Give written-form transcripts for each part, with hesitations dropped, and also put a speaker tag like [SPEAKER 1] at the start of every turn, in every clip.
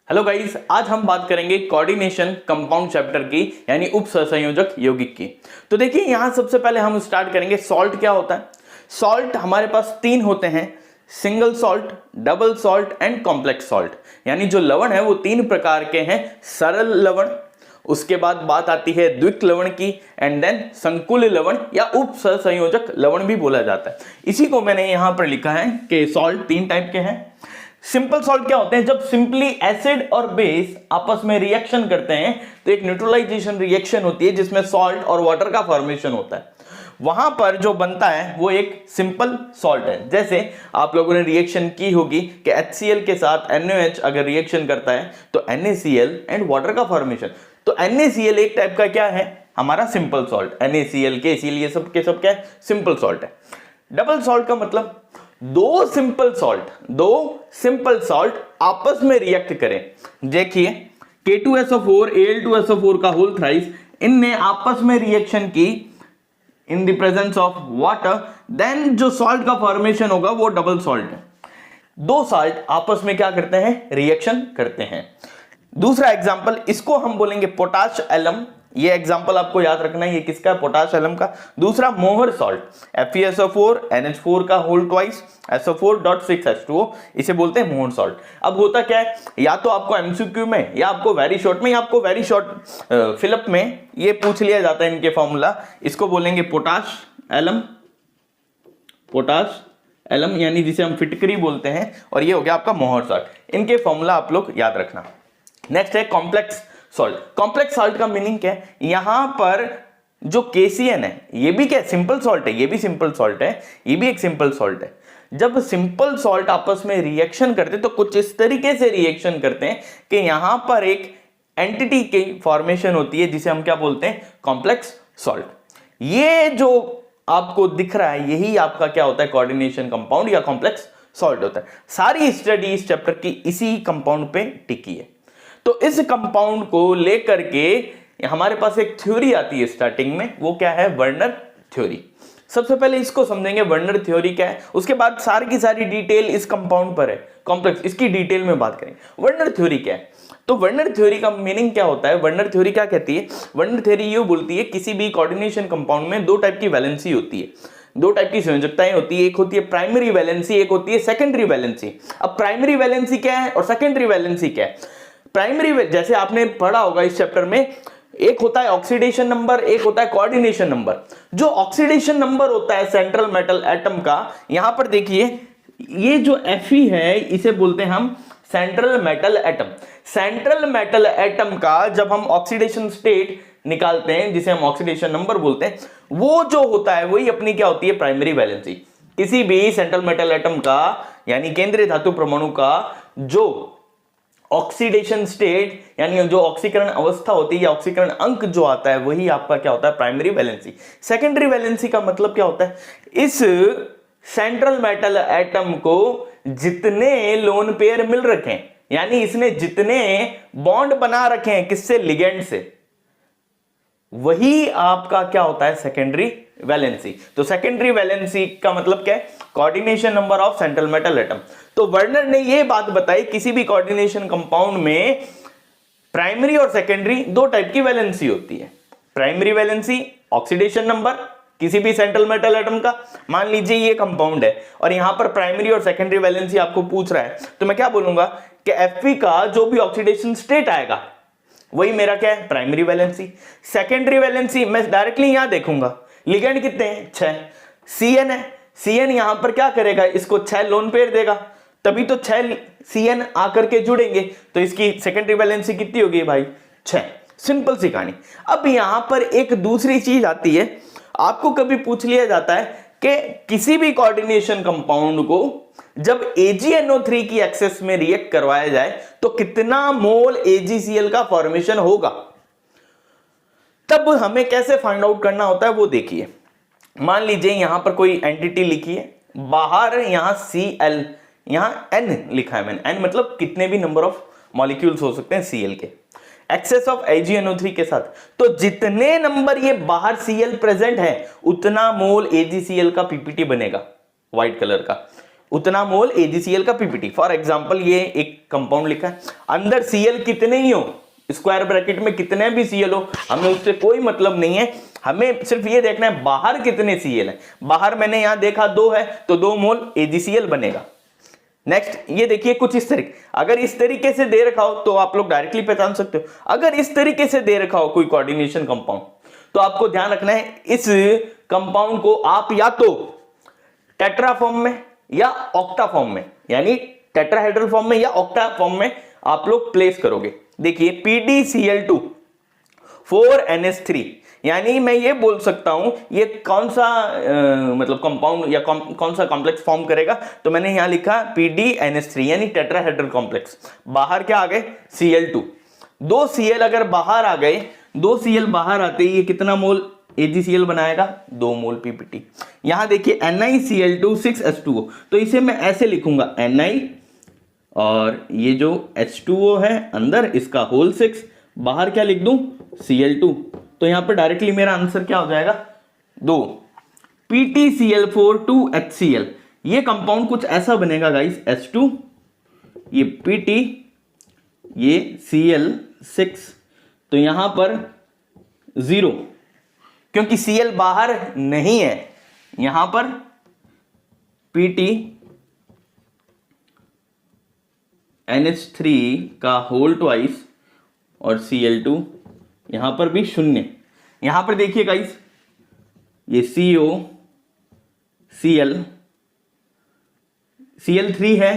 [SPEAKER 1] Hello guys, आज हम बात करेंगे कोऑर्डिनेशन कंपाउंड चैप्टर की यानी उप सहसंयोजक यौगिक की। तो देखिए यहाँ सबसे पहले हम स्टार्ट करेंगे सॉल्ट क्या होता है। सॉल्ट हमारे पास तीन होते हैं, single salt, double salt and complex salt. यानी जो लवण है वो तीन प्रकार के हैं, सरल लवण, उसके बाद बात आती है द्विक लवण की, एंड देन संकुल लवण या उप सहसंयोजक लवण भी बोला जाता है। इसी को मैंने यहाँ पर लिखा है कि सॉल्ट तीन टाइप के हैं। सिंपल सॉल्ट क्या होते हैं? जब सिंपली एसिड और बेस आपस में रिएक्शन करते हैं तो एक न्यूट्रलाइजेशन रिएक्शन होती है जिसमें सॉल्ट और वाटर का फॉर्मेशन होता है। वहां पर जो बनता है वो एक सिंपल सॉल्ट है। जैसे आप लोगों ने रिएक्शन की होगी कि HCl के साथ NaOH अगर रिएक्शन करता है तो NaCl एंड वाटर का फॉर्मेशन। तो NaCl एक टाइप का क्या है? हमारा सिंपल सॉल्ट। NaCl के इसीलिए सब के सब क्या है? सिंपल सॉल्ट है। डबल सॉल्ट का मतलब दो सिंपल सॉल्ट आपस में रिएक्ट करें। देखिए K2SO4 Al2SO4 का होल थ्राइस, इनने आपस में रिएक्शन की in the presence of water, then जो सॉल्ट का फॉर्मेशन होगा वो डबल सॉल्ट है। दो सॉल्ट आपस में क्या करते हैं? रिएक्शन करते हैं। दूसरा एग्जांपल, इसको हम बोलेंगे पोटाश एलम। ये एग्जांपल आपको याद रखना है, ये किसका है? पोटाश एलम का। दूसरा मोहर सॉल्ट, FeSO4 NH4 का होल ट्वाइस SO4.6H2O, इसे बोलते हैं मोहर सॉल्ट। अब होता क्या है, या तो आपको MCQ में या आपको वेरी शॉर्ट में या आपको वेरी शॉर्ट फिलअप में ये पूछ लिया जाता है इनके फॉर्मूला। इसको बोलेंगे पोटाश एलम यानी जिसे हम फिटकरी बोलते हैं, और ये हो गया आपका मोहर सॉल्ट। इनके फॉर्मूला आप लोग याद रखना। नेक्स्ट है कॉम्प्लेक्स सॉल्ट। कॉम्प्लेक्स सॉल्ट का मीनिंग क्या है? यहां पर जो KCN है ये भी क्या? सिंपल सॉल्ट है। ये भी सिंपल सॉल्ट है, ये भी एक सिंपल सॉल्ट है। जब सिंपल सॉल्ट आपस में रिएक्शन करते तो कुछ इस तरीके से रिएक्शन करते हैं कि यहां पर एक एंटिटी की फॉर्मेशन होती है जिसे हम क्या बोलते हैं? Complex salt. ये जो आपको दिख रहा है यही आपका क्या होता है? कोऑर्डिनेशन कंपाउंड या कॉम्प्लेक्स सॉल्ट होता है। सारी स्टडी इस चैप्टर की इसी कंपाउंड पे टिकी है। तो इस कंपाउंड को लेकर के हमारे पास एक थ्योरी आती है स्टार्टिंग में, वो क्या है? Werner theory. सबसे पहले इसको समझेंगे वर्नर थ्योरी क्या है, उसके बाद सारी की सारी डिटेल इस कंपाउंड पर है कॉम्प्लेक्स, इसकी डिटेल में बात करेंगे। वर्नर थ्योरी क्या है? तो वर्नर थ्योरी का मीनिंग क्या होता है? वर्नर थ्योरी क्या कहती है? वर्नर थ्योरी ये बोलती है किसी भी कोऑर्डिनेशन कंपाउंड में दो टाइप की वैलेंसी होती है, दो टाइप की संयोजकताएं होती है। एक होती है प्राइमरी वैलेंसी, एक होती है सेकेंडरी वैलेंसी। अब प्राइमरी वैलेंसी क्या है और सेकेंडरी वैलेंसी क्या है? प्राइमरी, जैसे आपने पढ़ा होगा इस चैप्टर में, एक होता है ऑक्सीडेशन नंबर, एक होता है कोऑर्डिनेशन नंबर। जो ऑक्सीडेशन नंबर होता है सेंट्रल मेटल एटम का, यहां पर देखिए ये जो Fe है इसे बोलते हैं हम central metal atom. Central metal atom का जब हम ऑक्सीडेशन स्टेट निकालते हैं जिसे हम ऑक्सीडेशन नंबर बोलते हैं, वो जो होता है वही अपनी क्या होती है? Primary valency. किसी भी सेंट्रल मेटल एटम का यानी केंद्रीय धातु परमाणु का जो ऑक्सीडेशन स्टेट यानी जो ऑक्सीकरण अवस्था होती है या ऑक्सीकरण अंक जो आता है वही आपका क्या होता है? Primary valency. सेकेंडरी वैलेंसी का मतलब क्या होता है? इस सेंट्रल मेटल एटम को जितने लोन पेयर मिल रखे हैं, यानी इसने जितने बॉन्ड बना रखे हैं, किससे? लिगेंड से, वही आपका क्या होता है? Secondary valency. तो सेकेंडरी वैलेंसी का मतलब क्या है? Coordination number of central metal atom. तो वर्नर ने यह बात बताई किसी भी कोऑर्डिनेशन कंपाउंड में प्राइमरी और सेकेंडरी दो टाइप की वैलेंसी होती है। प्राइमरी वैलेंसी ऑक्सीडेशन नंबर किसी भी सेंट्रल मेटल एटम का, मान लीजिए ये कंपाउंड है और यहां पर प्राइमरी और सेकेंडरी वैलेंसी आपको पूछ रहा है, तो मैं क्या बोलूंगा कि Fe का जो भी ऑक्सीडेशन स्टेट आएगा वही मेरा क्या है? Primary valency. सेकेंडरी वैलेंसी मैं डायरेक्टली यहां देखूंगा, लिगेंड कितने हैं? 6। Cn है, Cn यहां पर क्या करेगा? इसको 6 लोन पेयर देगा, तभी तो 6 Cn आकर के जुड़ेंगे, तो इसकी सेकेंडरी वैलेंसी कितनी होगी भाई? 6। सिंपल सी कहानी। अब यहां पर एक दूसरी चीज आती है, आपको कभी पूछ लिया जाता है कि किसी भी कोऑर्डिनेशन कंपाउंड को जब AgNO3 की एक्सेस में रिएक्ट करवाया जाए तो कितना मोल AgCl का फॉर्मेशन होगा। तब हमें कैसे फाइंड आउट करना होता है वो देखिए। मान लीजिए यहां पर कोई एंटिटी लिखी है, बाहर यहां Cl, यहां N लिखा है मैंने। N मतलब कितने भी नंबर ऑफ मॉलिक्यूल्स हो सकते हैं Cl के, एक्सेस ऑफ AgNO3 के साथ। तो जितने नंबर ये बाहर Cl प्रेजेंट है उतना मोल AgCl का पीपीटी बनेगा व्हाइट कलर का। उतना मोल AgCl का पीपीटी। फॉर एग्जांपल ये एक कंपाउंड लिखा है, अंदर Cl कितने ही हो, स्क्वायर ब्रैकेट में कितने भी Cl हो, हमें उससे कोई मतलब नहीं है, हमें सिर्फ ये देखना है बाहर कितने Cl है। बाहर मैंने यहां देखा 2 है तो 2 मोल AgCl बनेगा। नेक्स्ट ये देखिए कुछ इस तरीके, अगर इस तरीके से दे रखा हो तो आप लोग डायरेक्टली पहचान सकते हो। अगर इस तरीके से दे रखा हो कोई कोऑर्डिनेशन कंपाउंड, तो आपको ध्यान रखना है इस कंपाउंड को आप या तो टेट्रा फॉर्म में या ऑक्टा फॉर्म में, यानी टेट्राहेड्रल फॉर्म में या ऑक्टा फॉर्म में आप लोग प्लेस करोगे। देखिए PdCl2 4NH3, यानी मैं ये बोल सकता हूं ये कौन सा मतलब कंपाउंड या कौन सा कॉम्प्लेक्स फॉर्म करेगा, तो मैंने यहां लिखा PdNH3 यानी टेट्राहेड्रल कॉम्प्लेक्स। बाहर क्या आ गए Cl2, 2 Cl अगर बाहर आ गए, 2 Cl बाहर आते ही ये कितना मोल AgCl बनाएगा, 2 मोल पीपीटी। यहां देखिए NiCl2 6H2O, तो इसे मैं ऐसे लिखूंगा Ni और ये जो H2O है अंदर इसका होल 6, बाहर क्या लिख दूं Cl2, तो यहां पर डायरेक्टली मेरा आंसर क्या हो जाएगा 2। PtCl4 2HCl, ये कंपाउंड कुछ ऐसा बनेगा गाइस, H2 ये Pt ये Cl6, तो यहां पर 0 क्योंकि Cl बाहर नहीं है, यहां पर Pt NH3 का होल ट्वाइस और Cl2 यहां पर भी 0। यहां पर देखिए गाइस ये CO Cl Cl3 है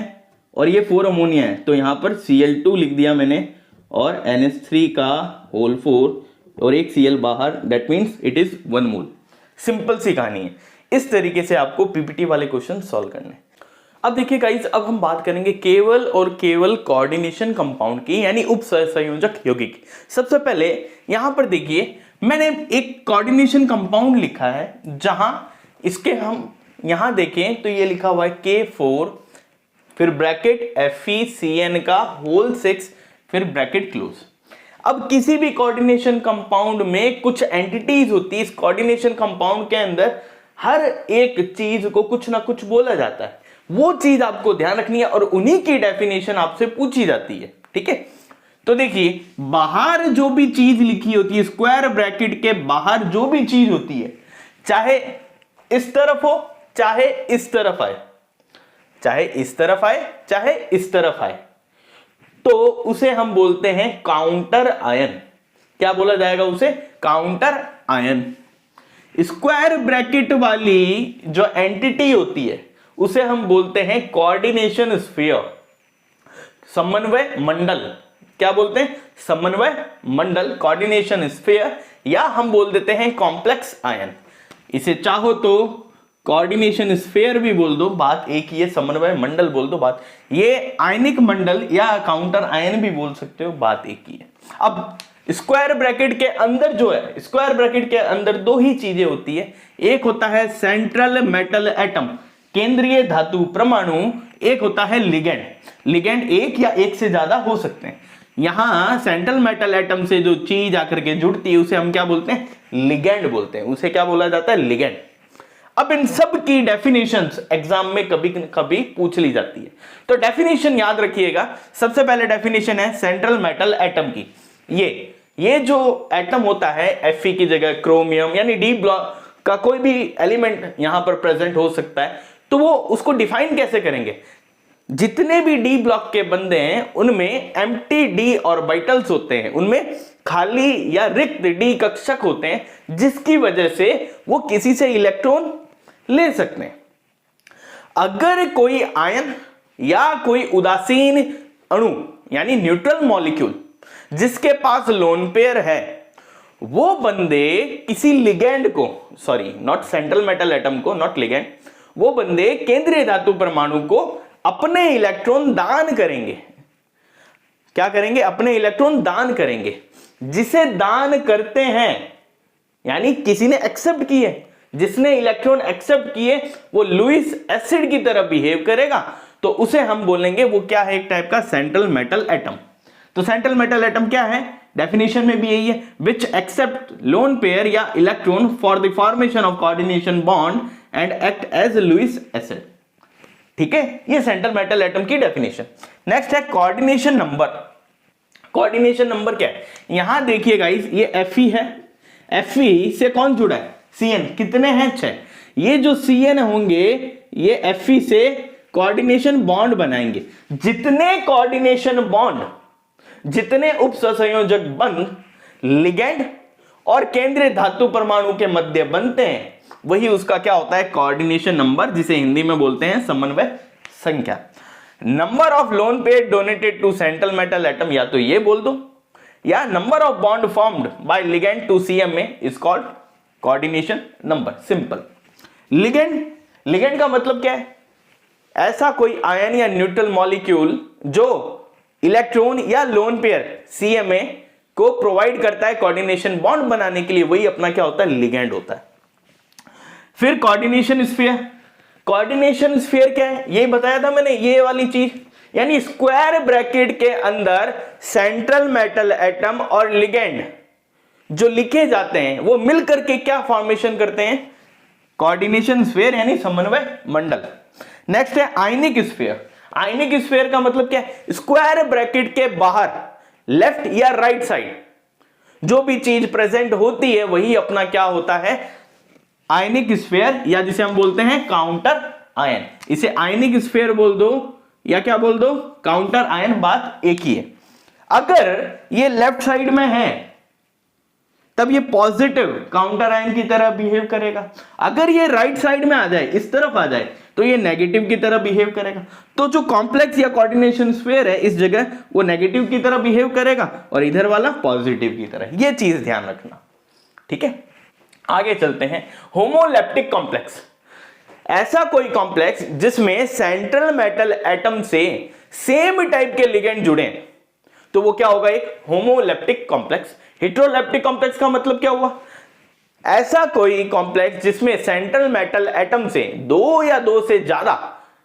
[SPEAKER 1] और ये 4 अमोनिया है, तो यहां पर Cl2 लिख दिया मैंने और NH3 का होल 4 और एक Cl बाहर, that means it is 1 mole. Simple सी कहानी है। इस तरीके से आपको पीपीटी वाले क्वेश्चन सॉल्व करने। अब देखिए गाइस, अब हम बात करेंगे केवल और केवल कोऑर्डिनेशन कंपाउंड की, यानी उप संयोजक यौगिक। सबसे पहले यहां पर देखिए मैंने एक कोऑर्डिनेशन कंपाउंड लिखा है, जहां इसके हम यहां देखें तो ये लिखा हुआ है K4 फिर ब्रैकेट FeCN का होल 6 फिर ब्रैकेट क्लोज। अब किसी भी कोऑर्डिनेशन कंपाउंड में कुछ एंटिटीज होती है, इस कोऑर्डिनेशन कंपाउंड के अंदर हर एक चीज को कुछ ना कुछ बोला जाता है, वो चीज आपको ध्यान रखनी है और उन्हीं की डेफिनेशन आपसे पूछी जाती है। ठीक है, तो देखिए बाहर जो भी चीज लिखी होती है, स्क्वायर ब्रैकेट के बाहर जो भी चीज होती है, चाहे इस तरफ हो चाहे इस तरफ आए, चाहे इस तरफ आए चाहे इस तरफ आए, तो उसे हम बोलते हैं काउंटर आयन। क्या बोला जाएगा उसे? Counter ion. स्क्वायर ब्रैकेट वाली जो एंटिटी होती है उसे हम बोलते हैं कोऑर्डिनेशन स्फीयर, समन्वय मंडल। क्या बोलते हैं? समन्वय मंडल, कोऑर्डिनेशन स्फीयर, या हम बोल देते हैं कॉम्प्लेक्स आयन। इसे चाहो तो कोऑर्डिनेशन स्फीयर भी बोल दो, बात एक ही है, समन्वय मंडल बोल दो, बात ये आयनिक मंडल या काउंटर आयन भी बोल सकते हो, बात एक ही है। अब स्क्वायर ब्रैकेट के अंदर जो है, स्क्वायर ब्रैकेट के अंदर दो ही चीजें होती है, एक होता है सेंट्रल मेटल एटम, केंद्रीय धातु परमाणु, एक होता है लिगेंड। लिगेंड एक या एक से ज्यादा हो सकते हैं। यहां सेंट्रल मेटल एटम से जो चीज आकर के जुड़ती है उसे हम क्या बोलते हैं? लिगेंड बोलते हैं। उसे क्या बोला जाता है? लिगेंड। अब इन सब की डेफिनेशंस एग्जाम में कभी कभी पूछ ली जाती है, तो डेफिनेशन याद रखिएगा। सबसे पहले डेफिनेशन है सेंट्रल मेटल एटम की, ये जो एटम होता है Fe की जगह क्रोमियम यानी डी ब्लॉक का कोई भी एलिमेंट यहां पर प्रेजेंट हो सकता है, तो वो उसको डिफाइन कैसे करेंगे? जितने भी डी ब्लॉक के बंदे हैं उनमें एम्प्टी डी ऑर्बिटल्स होते हैं, उनमें खाली या रिक्त डी कक्षक होते हैं, जिसकी वजह से वो किसी से इलेक्ट्रॉन ले सकते हैं। अगर कोई आयन या कोई उदासीन अणु यानी न्यूट्रल मॉलिक्यूल जिसके पास लोन पेयर है, वो बंदे किसी लिगेंड को, sorry not central metal atom को, नॉट लिगेंड, वो बंदे केंद्रीय धातु परमाणु को अपने इलेक्ट्रॉन दान करेंगे। क्या करेंगे? अपने इलेक्ट्रॉन दान करेंगे। जिसे दान करते हैं यानी किसी ने एक्सेप्ट किए, जिसने इलेक्ट्रॉन एक्सेप्ट किए वो लुईस एसिड की तरह बिहेव करेगा, तो उसे हम बोलेंगे वो क्या है? एक टाइप का सेंट्रल मेटल एटम। तो सेंट्रल मेटल एटम क्या है? डेफिनेशन में भी यही है, विच एक्सेप्ट लोन पेयर या electron for the formation of coordination bond and act as Lewis acid. ठीक है, ये सेंट्रल मेटल एटम की डेफिनेशन। नेक्स्ट है कोऑर्डिनेशन नंबर। कोऑर्डिनेशन नंबर क्या है, यहां देखिए गाइस, ये Fe है, Fe से कौन जुड़ा है, Cn, कितने हैं 6। ये जो Cn होंगे ये Fe से कोऑर्डिनेशन बॉन्ड बनाएंगे। जितने कोऑर्डिनेशन बॉन्ड, जितने उपसंयोजक बंध लिगेंड और केंद्रीय धातु परमाणु के मध्य बनते हैं, वही उसका क्या होता है, कोऑर्डिनेशन नंबर, जिसे हिंदी में बोलते हैं समन्वय संख्या। Number of lone pair donated to central metal atom, या तो ये बोल दो, या number of bond formed by ligand to CMA is called coordination number. Simple. Ligand, ligand का मतलब क्या है, ऐसा कोई आयन या न्यूट्रल मॉलिक्यूल जो इलेक्ट्रॉन या लोन पेयर CMA को प्रोवाइड करता है कोऑर्डिनेशन बॉन्ड बनाने के लिए, वही अपना क्या होता है, लिगेंड होता है। फिर कोऑर्डिनेशन स्फीयर। कोऑर्डिनेशन स्फीयर क्या है, ये बताया था मैंने, ये वाली चीज, यानी स्क्वायर ब्रैकेट के अंदर सेंट्रल मेटल एटम और लिगेंड जो लिखे जाते हैं वो मिलकर के क्या फॉर्मेशन करते हैं, कोऑर्डिनेशन स्फीयर, यानी समन्वय मंडल। नेक्स्ट है आयनिक स्फीयर। आयनिक स्फीयर का मतलब क्या है, स्क्वायर ब्रैकेट के बाहर लेफ्ट या राइट साइड जो भी चीज प्रेजेंट होती है वही अपना क्या होता है, आयनिक स्फीयर, या जिसे हम बोलते हैं काउंटर आयन। इसे आयनिक स्फीयर बोल दो या क्या बोल दो, काउंटर आयन, बात एक ही है। अगर ये लेफ्ट साइड में है तब ये पॉजिटिव काउंटर आयन की तरह बिहेव करेगा, अगर ये राइट साइड में आ जाए, इस तरफ आ जाए, तो ये नेगेटिव की तरह बिहेव करेगा। तो जो कॉम्प्लेक्स या कोऑर्डिनेशन स्फीयर है इस जगह वो नेगेटिव की तरह बिहेव करेगा और इधर वाला पॉजिटिव की तरह, ये चीज ध्यान रखना, ठीक है। आगे चलते हैं, होमोलेप्टिक कॉम्प्लेक्स। ऐसा कोई कॉम्प्लेक्स जिसमें सेंट्रल मेटल एटम से सेम टाइप के लिगेंड जुड़े, तो वो क्या होगा, एक होमोलेप्टिक कॉम्प्लेक्स। हेटेरोलेप्टिक कॉम्प्लेक्स का मतलब क्या हुआ, ऐसा कोई कॉम्प्लेक्स जिसमें सेंट्रल मेटल एटम से दो या दो से ज्यादा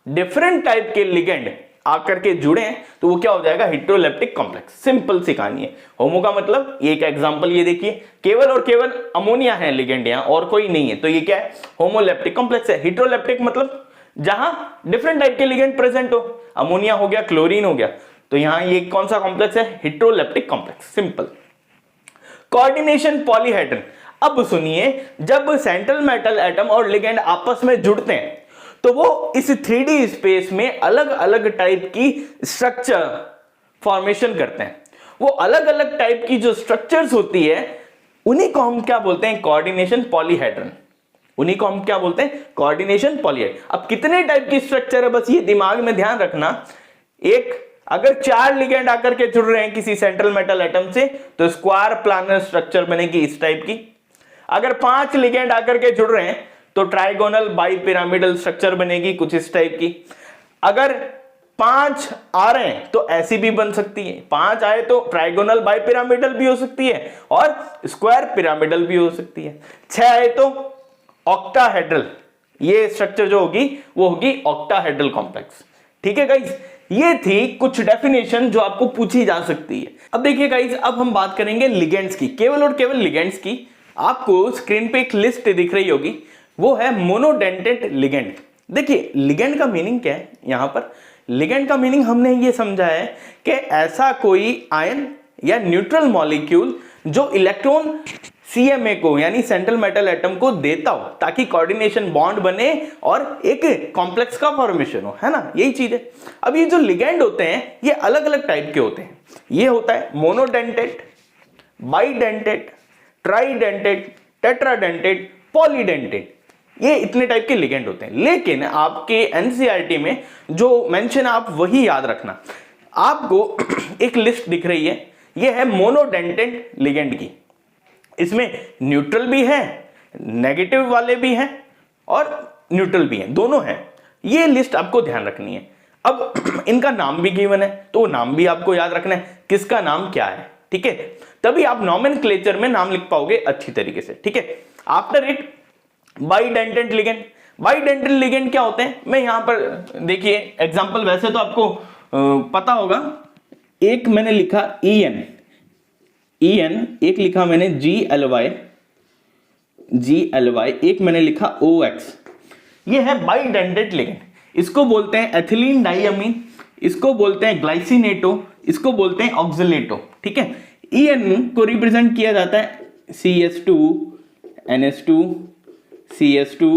[SPEAKER 1] डिफरेंट टाइप के लिगेंड आकर के जुड़े हैं, तो वो क्या हो जाएगा, हेटेरोलेप्टिक कॉम्प्लेक्स। सिंपल सी कहानी है। होमो का मतलब, एक एग्जांपल ये देखिए, केवल और केवल अमोनिया है लिगेंड यहां और कोई नहीं है, तो ये क्या है, होमोलेप्टिक कॉम्प्लेक्स है। हेटेरोलेप्टिक मतलब जहां डिफरेंट टाइप के लिगेंड प्रेजेंट हो, अमोनिया हो गया, क्लोरीन हो गया, तो यहां ये कौन सा कॉम्प्लेक्स है, heteroleptic complex. Simple. Coordination polyhedron. अब सुनिए, जब सेंट्रल मेटल एटम और लिगेंड आपस में जुड़ते हैं तो वो इस 3D स्पेस में अलग अलग टाइप की स्ट्रक्चर फॉर्मेशन करते हैं। वो अलग अलग टाइप की जो स्ट्रक्चर्स होती है उन्हीं को हम क्या बोलते हैं, कोऑर्डिनेशन पॉलीहेड्रन। उन्हीं को हम क्या बोलते हैं, कोऑर्डिनेशन पॉलीहेड्रन। अब कितने टाइप की स्ट्रक्चर है, बस ये दिमाग में ध्यान रखना। एक, अगर 4 लिगेंड आकर के जुड़ रहे हैं किसी सेंट्रल मेटल एटम से तो स्क्वायर प्लानर स्ट्रक्चर बनेगी इस टाइप की। अगर 5 लिगेंड आकर के जुड़ रहे हैं तो ट्राइगोनल बाई पिरामिडल स्ट्रक्चर बनेगी कुछ इस टाइप की। अगर 5 आ रहे हैं तो ऐसी भी बन सकती है, 5 आए तो ट्राइगोनल बाई पिरामिडल भी हो सकती है और स्क्वायर पिरामिडल भी हो सकती है। 6 आए तो ऑक्टाहेड्रल, ये स्ट्रक्चर जो होगी वो होगी ऑक्टाहेड्रल कॉम्प्लेक्स। ठीक है गाइस, ये थी कुछ डेफिनेशन जो आपको पूछी जा सकती है। अब देखिए गाइस, अब हम बात करेंगे लिगेंड्स की, केवल और केवल लिगेंड्स की। आपको स्क्रीन पे एक लिस्ट दिख रही होगी, वो है मोनोडेंटेट लिगेंड। देखिए लिगेंड का मीनिंग क्या है, यहां पर लिगेंड का मीनिंग हमने ये समझा है कि ऐसा कोई आयन या न्यूट्रल मॉलिक्यूल जो इलेक्ट्रॉन CMA को यानी सेंट्रल मेटल एटम को देता हो ताकि कोऑर्डिनेशन बॉन्ड बने और एक कॉम्प्लेक्स का फॉर्मेशन हो, है ना, यही चीज है। अब ये जो लिगेंड होते हैं ये अलग अलग टाइप के होते हैं। ये होता है monodentate, bidentate, tridentate, tetradentate, polydentate, ये इतने टाइप के लिगेंड होते हैं। लेकिन आपके NCERT में जो मेंशन आप वही याद रखना। आपको एक लिस्ट दिख रही है, ये है मोनोडेंटेट लिगेंड की। इसमें न्यूट्रल भी है, नेगेटिव वाले भी हैं और न्यूट्रल भी हैं, दोनों हैं। ये लिस्ट आपको ध्यान रखनी है। अब इनका नाम भी गिवन है तो नाम भी आपको याद रखना है, किसका नाम क्या है, ठीक है, तभी आप नॉमेनक्लेचर में नाम लिख पाओगे अच्छी तरीके से, ठीक है। After it bidentate ligand. Bidentate ligand क्या होते हैं, मैं यहां पर देखिए एग्जांपल, वैसे तो आपको पता होगा। एक मैंने लिखा EN, एक लिखा मैंने GLY, एक मैंने लिखा OX, ये है बाइडेंटेट लिगेंड। इसको बोलते हैं एथिलीन डाइअमीन, इसको बोलते हैं ग्लाइसिनेटो, इसको बोलते हैं ऑक्सलेटो। ठीक है, EN को रिप्रेजेंट किया जाता है CS2 NH2 CS2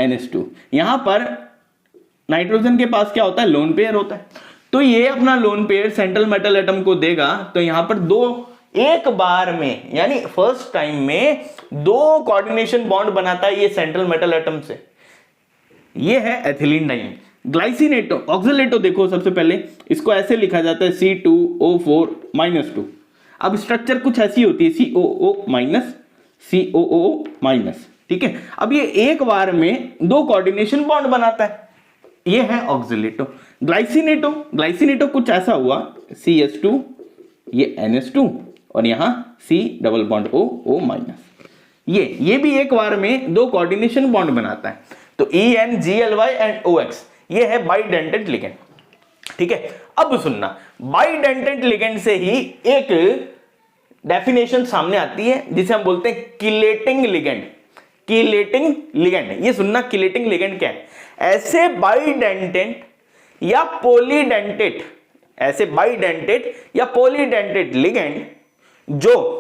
[SPEAKER 1] NH2। यहां पर नाइट्रोजन के पास क्या होता है, लोन पेयर होता है, तो ये अपना lone pair central metal atom को देगा। तो यहां पर दो एक बार में यानी फर्स्ट टाइम में दो कोऑर्डिनेशन बॉन्ड बनाता है ये सेंट्रल मेटल एटम से। ये है एथिलीन डाइमीन। ग्लाइसिनेटो ऑक्सलेटो देखो, सबसे पहले इसको ऐसे लिखा जाता है C2O4-2। अब स्ट्रक्चर कुछ ऐसी होती है COO-COO-। ठीक है, अब ये एक बार में दो कोऑर्डिनेशन बॉन्ड बनाता है, ये है ऑक्सलेटो। ग्लाइसिनेटो कुछ ऐसा हुआ CS2 ये NH2 और यहां C++O-। ये भी एक बार में दो कोऑर्डिनेशन बॉन्ड बनाता है, तो EN-GLY एंड OX ये है बाइडेंटेट लिगेंड। ठीक है, अब सुनना, बाइडेंटेट लिगेंड से ही एक डेफिनेशन सामने आती है जिसे हम बोलते हैं किलेटिंग लिगेंड। किलेटिंग लिगेंड, ये सुनना, किलेटिंग लिगेंड क्या है? ऐसे बाइडेंटेट या पॉलीडेंटेट, ऐसे बाइडेंटेट या पॉलीडेंटेट लिगेंड जो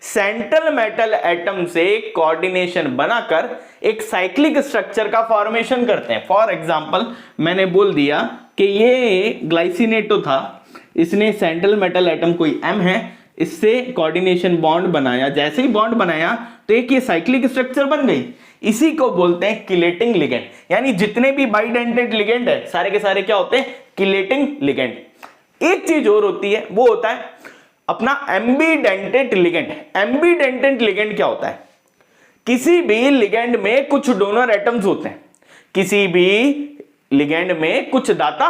[SPEAKER 1] सेंट्रल मेटल एटम से कोऑर्डिनेशन बनाकर एक साइक्लिक स्ट्रक्चर का फॉर्मेशन करते हैं। फॉर एग्जांपल मैंने बोल दिया कि ये ग्लाइसिनेटो था, इसने सेंट्रल मेटल एटम कोई M है, इससे कोऑर्डिनेशन बॉन्ड बनाया, जैसे ही बॉन्ड बनाया तो एक ये साइक्लिक स्ट्रक्चर बन गई, इसी को बोलते हैं किलेटिंग लिगेंड। यानी जितने भी बाइडेंटेट लिगेंड है सारे के सारे क्या होते हैं, किलेटिंग लिगेंड। एक चीज और होती है, वो होता है अपना एम्बीडेंटेट लिगेंड। एम्बीडेंटेट लिगेंड क्या होता है? किसी भी लिगेंड में कुछ डोनर एटम्स होते हैं, किसी भी लिगेंड में कुछ दाता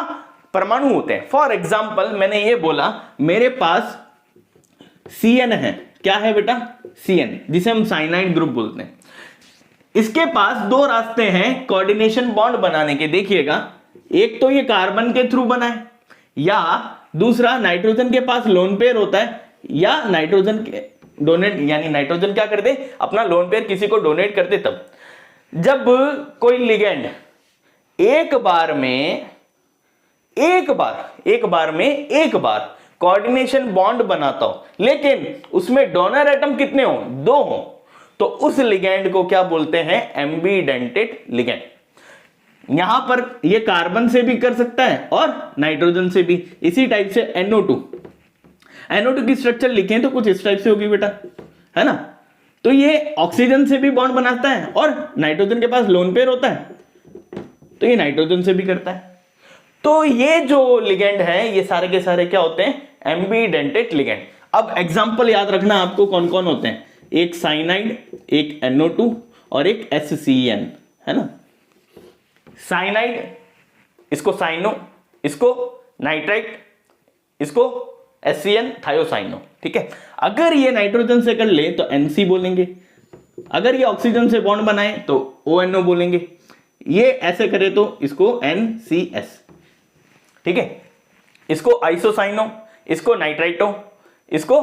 [SPEAKER 1] परमाणु होते हैं। फॉर एग्जाम्पल मैंने ये बोला मेरे पास CN है, क्या है बेटा, CN, जिसे हम साइनाइड ग्रुप बोलते हैं। इसके पास दो रास्ते हैं कोऑर्डिनेशन बॉन्ड बनाने के, देखिएगा, एक तो ये कार्बन के थ्रू बना है, या दूसरा नाइट्रोजन के पास लोन पेयर होता है, या नाइट्रोजन के डोनेट, यानी नाइट्रोजन क्या कर दे, अपना लोन पेयर किसी को डोनेट कर दे। तब जब कोई लिगेंड एक बार कोऑर्डिनेशन बॉन्ड बनाता हो, लेकिन उसमें डोनर एटम कितने हो, दो हो, तो उस लिगेंड को क्या बोलते हैं, एम्बीडेंटेट लिगेंड। यहां पर ये कार्बन से भी कर सकता है और नाइट्रोजन से भी। इसी टाइप से NO2 की स्ट्रक्चर लिखें तो कुछ इस टाइप से होगी बेटा, है ना। तो ये ऑक्सीजन से भी बॉन्ड बनाता है और नाइट्रोजन के पास लोन पेयर होता है, तो ये नाइट्रोजन से भी करता है। तो ये जो लिगेंड है ये सारे के सारे क्या होते हैं, एम्बीडेंटेट लिगेंड। अब एग्जांपल याद रखना आपको कौन कौन होते हैं, एक साइनाइड, एक NO2 और एक SCN, है ना। साइनाइड, इसको साइनो, इसको नाइट्राइट, इसको SCN थायोसाइनो। ठीक है, अगर ये नाइट्रोजन से कर ले तो NC बोलेंगे, अगर ये ऑक्सीजन से बॉन्ड बनाए तो ONO बोलेंगे, ये ऐसे करे तो इसको NCS। ठीक है, इसको आइसोसाइनो, इसको नाइट्राइटो, इसको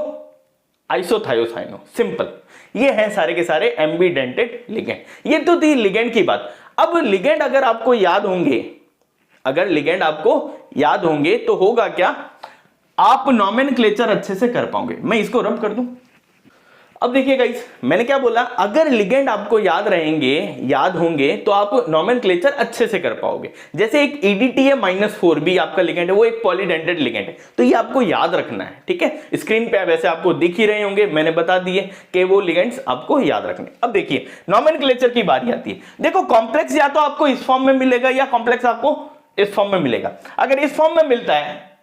[SPEAKER 1] आइसोथायोसाइनो, सिंपल। ये हैं सारे के सारे एम्बीडेंटेट लिगेंड। ये तो थी लिगेंड की बात। अब लिगेंड अगर आपको याद होंगे, तो होगा क्या, आप नॉमेनक्लेचर अच्छे से कर पाओगे। मैं इसको रब कर दूं। अब देखिए गाइस, मैंने क्या बोला, अगर लिगेंड आपको याद होंगे तो आप नॉमेनक्लेचर अच्छे से कर पाओगे। जैसे एक EDTA-4B आपका लिगेंड है, वो एक पॉलीडेंटेट लिगेंड है, तो ये आपको याद रखना है। ठीक है, स्क्रीन पे वैसे आपको दिख ही रहे होंगे, मैंने बता दिए कि वो लिगेंड्स आपको याद रखने। अब देखिए नॉमेनक्लेचर की बारी आती है। देखो कॉम्प्लेक्स या तो आपको इस फॉर्म में मिलेगा या कॉम्प्लेक्स आपको इस फॉर्म में मिलेगा। अगर इस फॉर्म में मिलता है,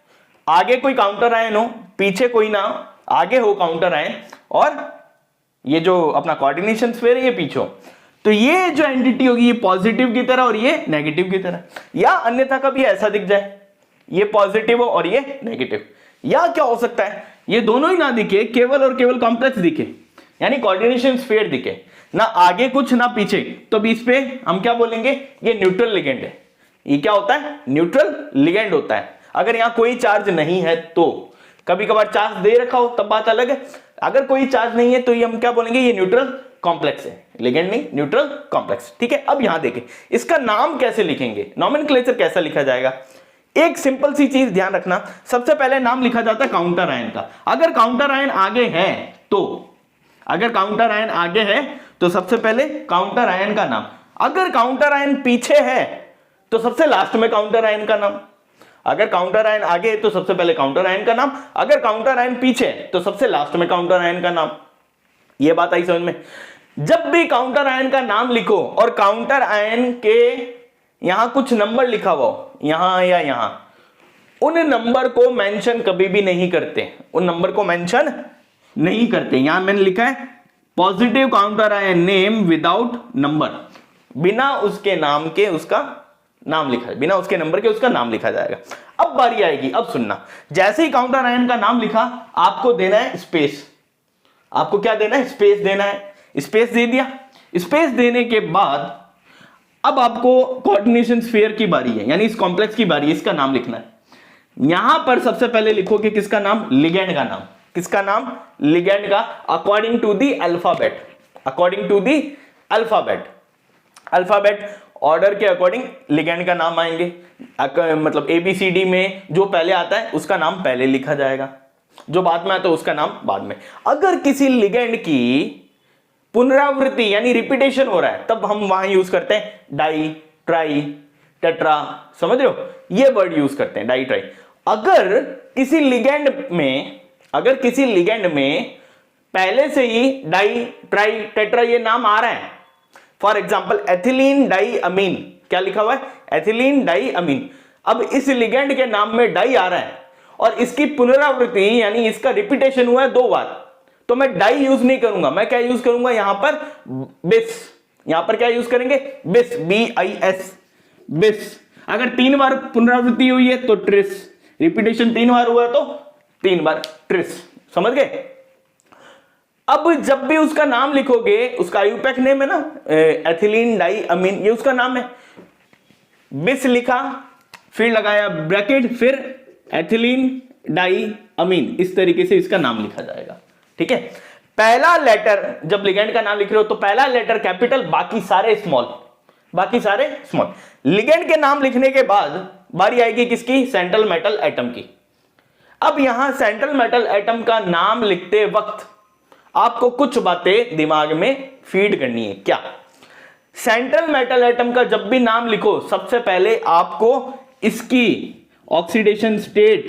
[SPEAKER 1] आगे कोई काउंटर आयन हो, पीछे कोई ना, आगे हो काउंटर आयन, और ये जो अपना कोऑर्डिनेशन स्फीयर है ये पीछे हो, तो ये जो एंटिटी होगी ये पॉजिटिव की तरह और ये नेगेटिव की तरह, या अन्यथा कभी ऐसा दिख जाए, ये पॉजिटिव हो और ये नेगेटिव। या क्या हो सकता है, ये दोनों ही ना दिखे, केवल और केवल कॉम्प्लेक्स दिखे, यानी कोऑर्डिनेशन स्फीयर दिखे, ना आगे कुछ ना पीछे, तो बीच पे हम क्या बोलेंगे, ये न्यूट्रल लिगेंड है। ये क्या होता है, न्यूट्रल लिगेंड होता है। अगर यहां कोई चार्ज नहीं है तो, कभी कभार चार्ज दे रखा हो तब बात अलग है। अगर कोई चार्ज नहीं है तो ये हम क्या बोलेंगे, ये न्यूट्रल कॉम्प्लेक्स है, लिगेंड नहीं, न्यूट्रल कॉम्प्लेक्स। ठीक है, अब यहां देखें इसका नाम कैसे लिखेंगे, नॉमेनक्लेचर कैसा लिखा जाएगा। एक सिंपल सी चीज ध्यान रखना, सबसे पहले नाम लिखा जाता है काउंटर आयन का। अगर काउंटर आयन आगे है तो, अगर काउंटर आयन आगे है तो सबसे पहले काउंटर आयन का नाम, अगर काउंटर आयन पीछे है तो सबसे लास्ट में काउंटर आयन का नाम। अगर काउंटर आयन आगे है तो सबसे पहले काउंटर आयन का नाम, अगर काउंटर आयन पीछे है तो सबसे लास्ट में काउंटर आयन का नाम। यह बात आई समझ में। जब भी काउंटर आयन का नाम लिखो और काउंटर आयन के यहां कुछ नंबर लिखा हुआ हो, यहां या यहां, उन नंबर को मेंशन कभी भी नहीं करते, उन नंबर को मेंशन नहीं करते। यहां मैंने लिखा है positive counter ion name without number, बिना उसके नाम के उसका नाम लिखा, बिना उसके नंबर के उसका नाम लिखा जाएगा। अब बारी आएगी, अब सुनना, जैसे ही काउंटर आयन का नाम लिखा आपको देना है स्पेस। आपको क्या देना है, स्पेस देना है। स्पेस दे दिया, स्पेस देने के बाद अब आपको कोऑर्डिनेशन स्फीयर की बारी है, यानी इस कॉम्प्लेक्स की बारी है, इसका नाम लिखना है। यहां पर सबसे पहले लिखोगे किसका नाम, लिगेंड का नाम। किसका नाम, लिगेंड का, according to the alphabet, according to the alphabet, alphabet order के अकॉर्डिंग लिगेंड का नाम आएंगे। मतलब ABCD में जो पहले आता है उसका नाम पहले लिखा जाएगा, जो बाद में आता है उसका नाम बाद में। अगर किसी लिगेंड की पुनरावृत्ति यानी रिपीटेशन हो रहा है तब हम वहां यूज करते हैं डाई, ट्राई, टेट्रा, समझ रहे हो, ये वर्ड यूज करते हैं, डाई, ट्राई। अगर किसी लिगेंड में, अगर किसी लिगेंड में पहले से ही डाई, ट्राई, टेट्रा ये नाम आ रहा है, फॉर एग्जाम्पल एथिलीन डाई अमीन, क्या लिखा हुआ है, एथिलीन डाई अमीन। अब इस लिगेंड के नाम में डाई आ रहा है और इसकी पुनरावृत्ति यानी इसका रिपीटेशन हुआ है 2 बार, तो मैं डाई यूज नहीं करूंगा, मैं क्या यूज करूंगा यहां पर, बिस। यहां पर क्या यूज करेंगे, बिस, BIS, बिस। अगर 3 बार पुनरावृत्ति हुई है तो ट्रिस, रिपीटेशन 3 बार हुआ है तो 3 बार ट्रिस, समझ गए। अब जब भी उसका नाम लिखोगे, उसका आयुपैक नेम है ना, एथिलीन डाई अमीन, ये उसका नाम है। बिस लिखा, फिर लगाया ब्रैकेट, फिर एथिलीन डाई अमीन, इस तरीके से इसका नाम लिखा जाएगा। ठीक है, पहला लेटर जब लिगेंड का नाम लिख रहे हो तो पहला लेटर कैपिटल, बाकी सारे स्मॉल, बाकी सारे स्मॉल। लिगेंड के नाम लिखने के बाद बारी आएगी किसकी, सेंट्रल मेटल एटम की। अब यहां सेंट्रल मेटल एटम का नाम लिखते वक्त आपको कुछ बातें दिमाग में फीड करनी है। क्या, सेंट्रल मेटल एटम का जब भी नाम लिखो सबसे पहले आपको इसकी ऑक्सीडेशन स्टेट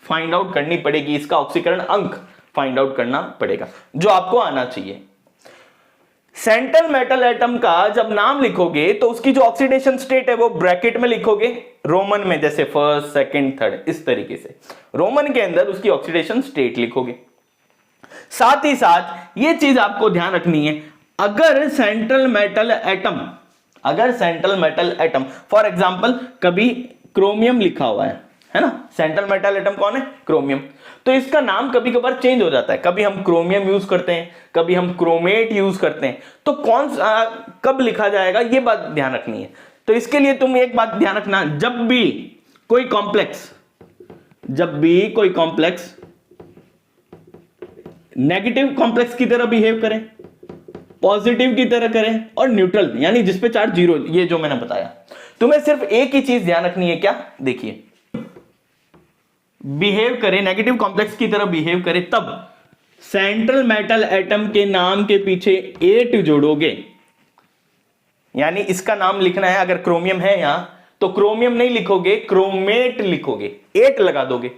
[SPEAKER 1] फाइंड आउट करनी पड़ेगी, इसका ऑक्सीकरण अंक फाइंड आउट करना पड़ेगा, जो आपको आना चाहिए। सेंट्रल मेटल एटम का जब नाम लिखोगे तो उसकी जो ऑक्सीडेशन स्टेट है वो ब्रैकेट में लिखोगे, रोमन में, जैसे फर्स्ट, सेकंड, थर्ड, इस तरीके से रोमन के अंदर उसकी ऑक्सीडेशन स्टेट लिखोगे। साथ ही साथ ये चीज आपको ध्यान रखनी है, अगर सेंट्रल मेटल एटम, अगर central metal atom for example कभी क्रोमियम लिखा हुआ है ना, सेंट्रल मेटल एटम कौन है, क्रोमियम, तो इसका नाम कभी कभार चेंज हो जाता है, कभी हम क्रोमियम यूज करते हैं, कभी हम क्रोमेट यूज करते हैं, तो कौन सा कब लिखा जाएगा ये बात ध्यान रखनी है। तो इसके लिए तुम एक बात ध्यान रखना, जब भी कोई कॉम्प्लेक्स, जब भी कोई कॉम्प्लेक्स नेगेटिव कॉम्प्लेक्स की तरह बिहेव करें, पॉजिटिव की तरह करें और न्यूट्रल यानी जिसपे चार्ज 0, ये जो मैंने बताया, तुम्हें सिर्फ एक ही चीज ध्यान रखनी है, क्या, देखिए, बिहेव करे, नेगेटिव कॉम्प्लेक्स की तरह बिहेव करे, तब सेंट्रल मेटल एटम के नाम के पीछे 8 जोड़ोगे, यानी इसका नाम लिखना है, अगर क्रोमियम है यहां तो क्रोमियम नहीं लिखोगे, क्रोमेट लिखोगे, 8 लगा दोगे।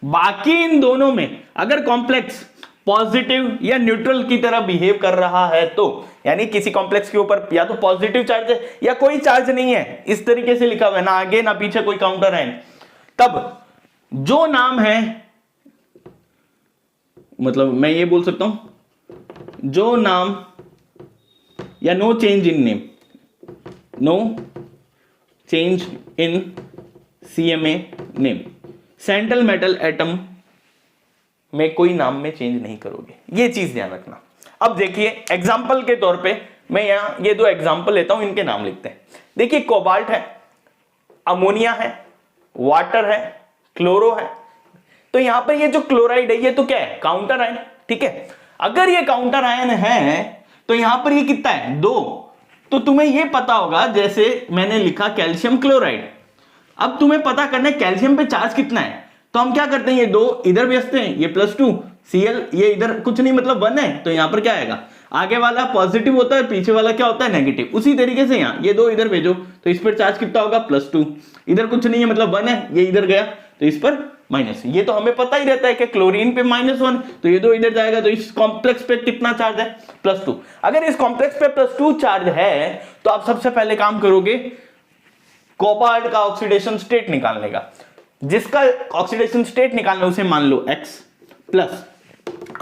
[SPEAKER 1] बाकी इन दोनों में अगर कॉम्प्लेक्स पॉजिटिव या न्यूट्रल की तरह बिहेव कर रहा है तो, यानी किसी कॉम्प्लेक्स के ऊपर या तो पॉजिटिव चार्ज है या कोई चार्ज नहीं है, इस तरीके से लिखा हुआ है, ना आगे ना पीछे कोई काउंटर है, तब जो नाम है, मतलब मैं ये बोल सकता हूं, जो नाम या no change in name, no change in CMA name, central metal atom में कोई नाम में चेंज नहीं करोगे, ये चीज ध्यान रखना। अब देखिए एग्जाम्पल के तौर पे मैं यहां ये 2 एग्जाम्पल लेता हूं, इनके नाम लिखते हैं। देखिए कोबाल्ट है, अमोनिया है, वाटर है, क्लोरो है, तो यहां पर ये जो क्लोराइड है ये तो क्या है, काउंटर आयन, ठीक है। अगर ये काउंटर आयन है तो यहां पर ये कितना है 2। तो तुम्हें ये पता होगा, जैसे मैंने लिखा कैल्शियम क्लोराइड, अब तुम्हें पता करना है कैल्शियम पे चार्ज कितना है। तो हम क्या करते हैं, ये 2 इधर भेजते हैं, ये +2 Cl, ये इधर कुछ नहीं मतलब 1 है, तो यहां पर क्या आएगा, आगे वाला पॉजिटिव होता है, पीछे वाला क्या होता है नेगेटिव। उसी तरीके से यहाँ ये 2 इधर भेजो तो इस पर चार्ज कितना होगा +2, इधर कुछ नहीं है मतलब 1 है, ये इधर गया तो इस पर माइनस। ये तो हमें पता ही रहता है कि क्लोरीन पे -1, तो ये 2 इधर जाएगा तो इस कॉम्प्लेक्स पे कितना चार्ज है +2। अगर इस कॉम्प्लेक्स पे +2 चार्ज है तो आप सबसे पहले काम करोगे कोबाल्ट का ऑक्सीडेशन स्टेट निकालने का। जिसका ऑक्सीडेशन स्टेट निकालना उसे मान लो X प्लस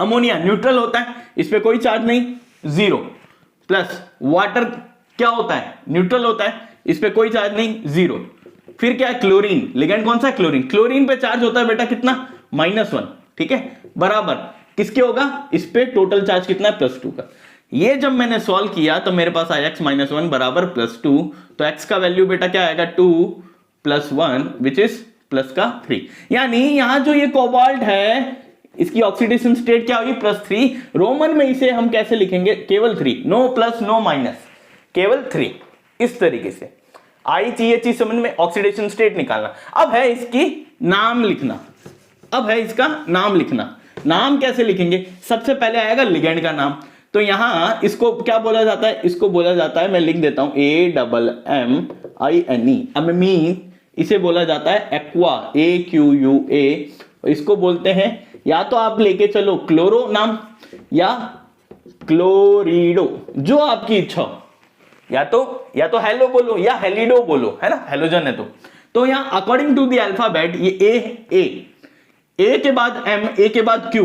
[SPEAKER 1] अमोनिया न्यूट्रल होता है, इस पे कोई चार्ज नहीं 0, प्लस वाटर क्या होता है न्यूट्रल होता है, इस पे कोई चार्ज नहीं 0। फिर क्या है क्लोरीन, लिगेंड कौन सा है क्लोरीन, क्लोरीन पे चार्ज होता है बेटा कितना -1, ठीक है, बराबर किसके होगा, इस पे टोटल चार्ज कितना है +2 का। ये जब मैंने सॉल्व किया तो मेरे पास आया x -1 बराबर +2, तो x का वैल्यू बेटा क्या आएगा 2 + 1 विच इज +3। यानी यहां जो ये कोबाल्ट है इसकी ऑक्सीडेशन स्टेट क्या होगी +3। रोमन में इसे हम कैसे लिखेंगे, केवल 3, नो प्लस नो माइनस, केवल 3, इस तरीके से ICHE समझ में ऑक्सीडेशन स्टेट निकालना। अब है इसकी नाम लिखना, अब है इसका नाम लिखना। नाम कैसे लिखेंगे, सबसे पहले आएगा लिगेंड का नाम। तो यहां इसको क्या बोला जाता है, इसको बोला जाता है, मैं लिख देता हूं AMMINE, अमीन, इसे बोला जाता है एक्वा, AQUA। इसको बोलते हैं, या तो आप लेके चलो क्लोरो नाम या क्लोरिडो, जो आपकी इच्छा हो, या तो हेलो बोलो या हेलिडो बोलो, है ना, हेलोजन है तो यहां अकॉर्डिंग टू द अल्फाबेट ये ए के बाद M, ए के बाद Q,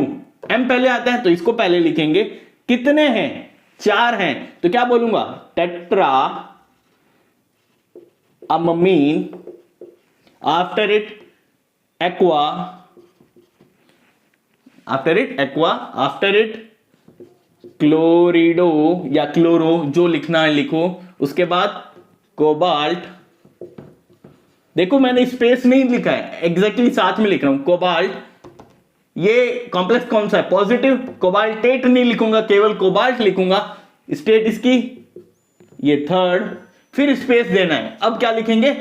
[SPEAKER 1] M पहले आता है तो इसको पहले लिखेंगे। कितने हैं, 4 हैं, तो क्या बोलूंगा tetra amine, after it aqua, after it chlorido या क्लोरो, जो लिखना है लिखो। उसके बाद कोबाल्ट, देखो मैंने स्पेस नहीं लिखा है, एग्जैक्टली साथ में लिख रहा हूं कोबाल्ट। ये कॉम्प्लेक्स कौन सा है पॉजिटिव, कोबाल्टेट नहीं लिखूंगा, केवल कोबाल्ट लिखूंगा। स्टेट इसकी ये 3rd, फिर स्पेस देना है। अब क्या लिखेंगे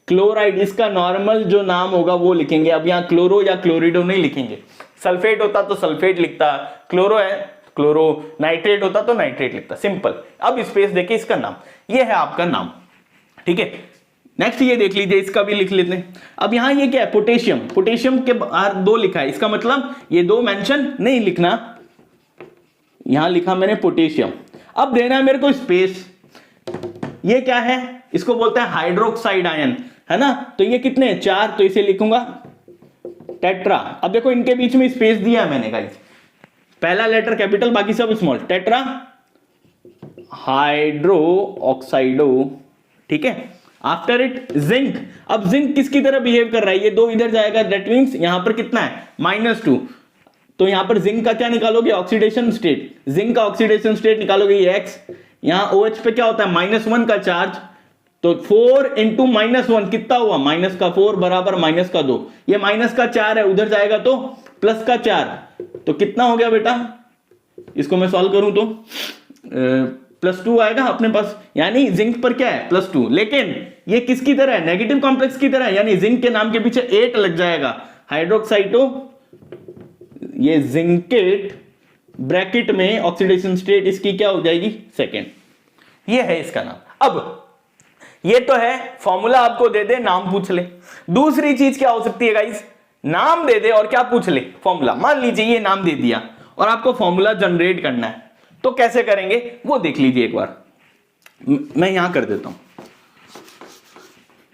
[SPEAKER 1] क्लोराइड, इसका नॉर्मल जो नाम होगा वो लिखेंगे। अब यहां क्लोरो या क्लोरिडो नहीं लिखेंगे, सल्फेट होता तो सल्फेट लिखता, क्लोरो है क्लोरो, नाइट्रेट होता तो नाइट्रेट लिखता, सिंपल। अब स्पेस देके इसका नाम, ये है आपका नाम, ठीक है। नेक्स्ट ये देख लीजिए, इसका भी लिख लेते हैं। अब यहां ये क्या है पोटेशियम, पोटेशियम के बाहर 2 लिखा है, इसका मतलब ये 2 मेंशन नहीं लिखना, यहां लिखा मैंने पोटेशियम। अब देना है मेरे को स्पेस, ये क्या है, इसको बोलते हैं हाइड्रोक्साइड आयन, है ना। तो ये कितने हैं 4, तो इसे लिखूंगा टेट्रा। अब देखो इनके बीच में स्पेस दिया है मैंने गाइस, पहला लेटर कैपिटल बाकी सब स्मॉल, टेट्रा हाइड्रो ऑक्साइडो, ठीक है। After it zinc. अब जिंक किसकी तरह बिहेव कर रहा है, ये 2 इधर जाएगा, दैट मींस यहां पर कितना है -2, तो यहां पर जिंक का क्या निकालोगे ऑक्सीडेशन स्टेट, जिंक का ऑक्सीडेशन स्टेट निकालोगे ये X। यहां OH पे क्या होता है -1 का चार्ज, तो 4 × -1 कितना हुआ, -4 बराबर -2, ये -4 है, उधर जाएगा तो +4, तो कितना हो गया बेटा, इसको मैं सॉल्व करूं तो +2 आएगा अपने पास। यानी जिंक पर क्या है +2, लेकिन ये किसकी तरह है नेगेटिव कॉम्प्लेक्स की तरह है, यानी जिंक के नाम के पीछे 8 लग जाएगा, हाइड्रोक्साइटो, ये जिंकेट, ब्रैकेट में ऑक्सीडेशन स्टेट इसकी क्या हो जाएगी 2nd, ये है इसका नाम। अब ये तो है फॉर्मूला आपको दे दे, नाम पूछ ले। दूसरी चीज क्या हो सकती है गाइस, नाम दे दे और क्या पूछ ले फॉर्मूला। मान लीजिए ये नाम दे दिया और आपको फॉर्मूला जनरेट करना है, तो कैसे करेंगे वो देख लीजिए एक बार, मैं यहां कर देता हूं।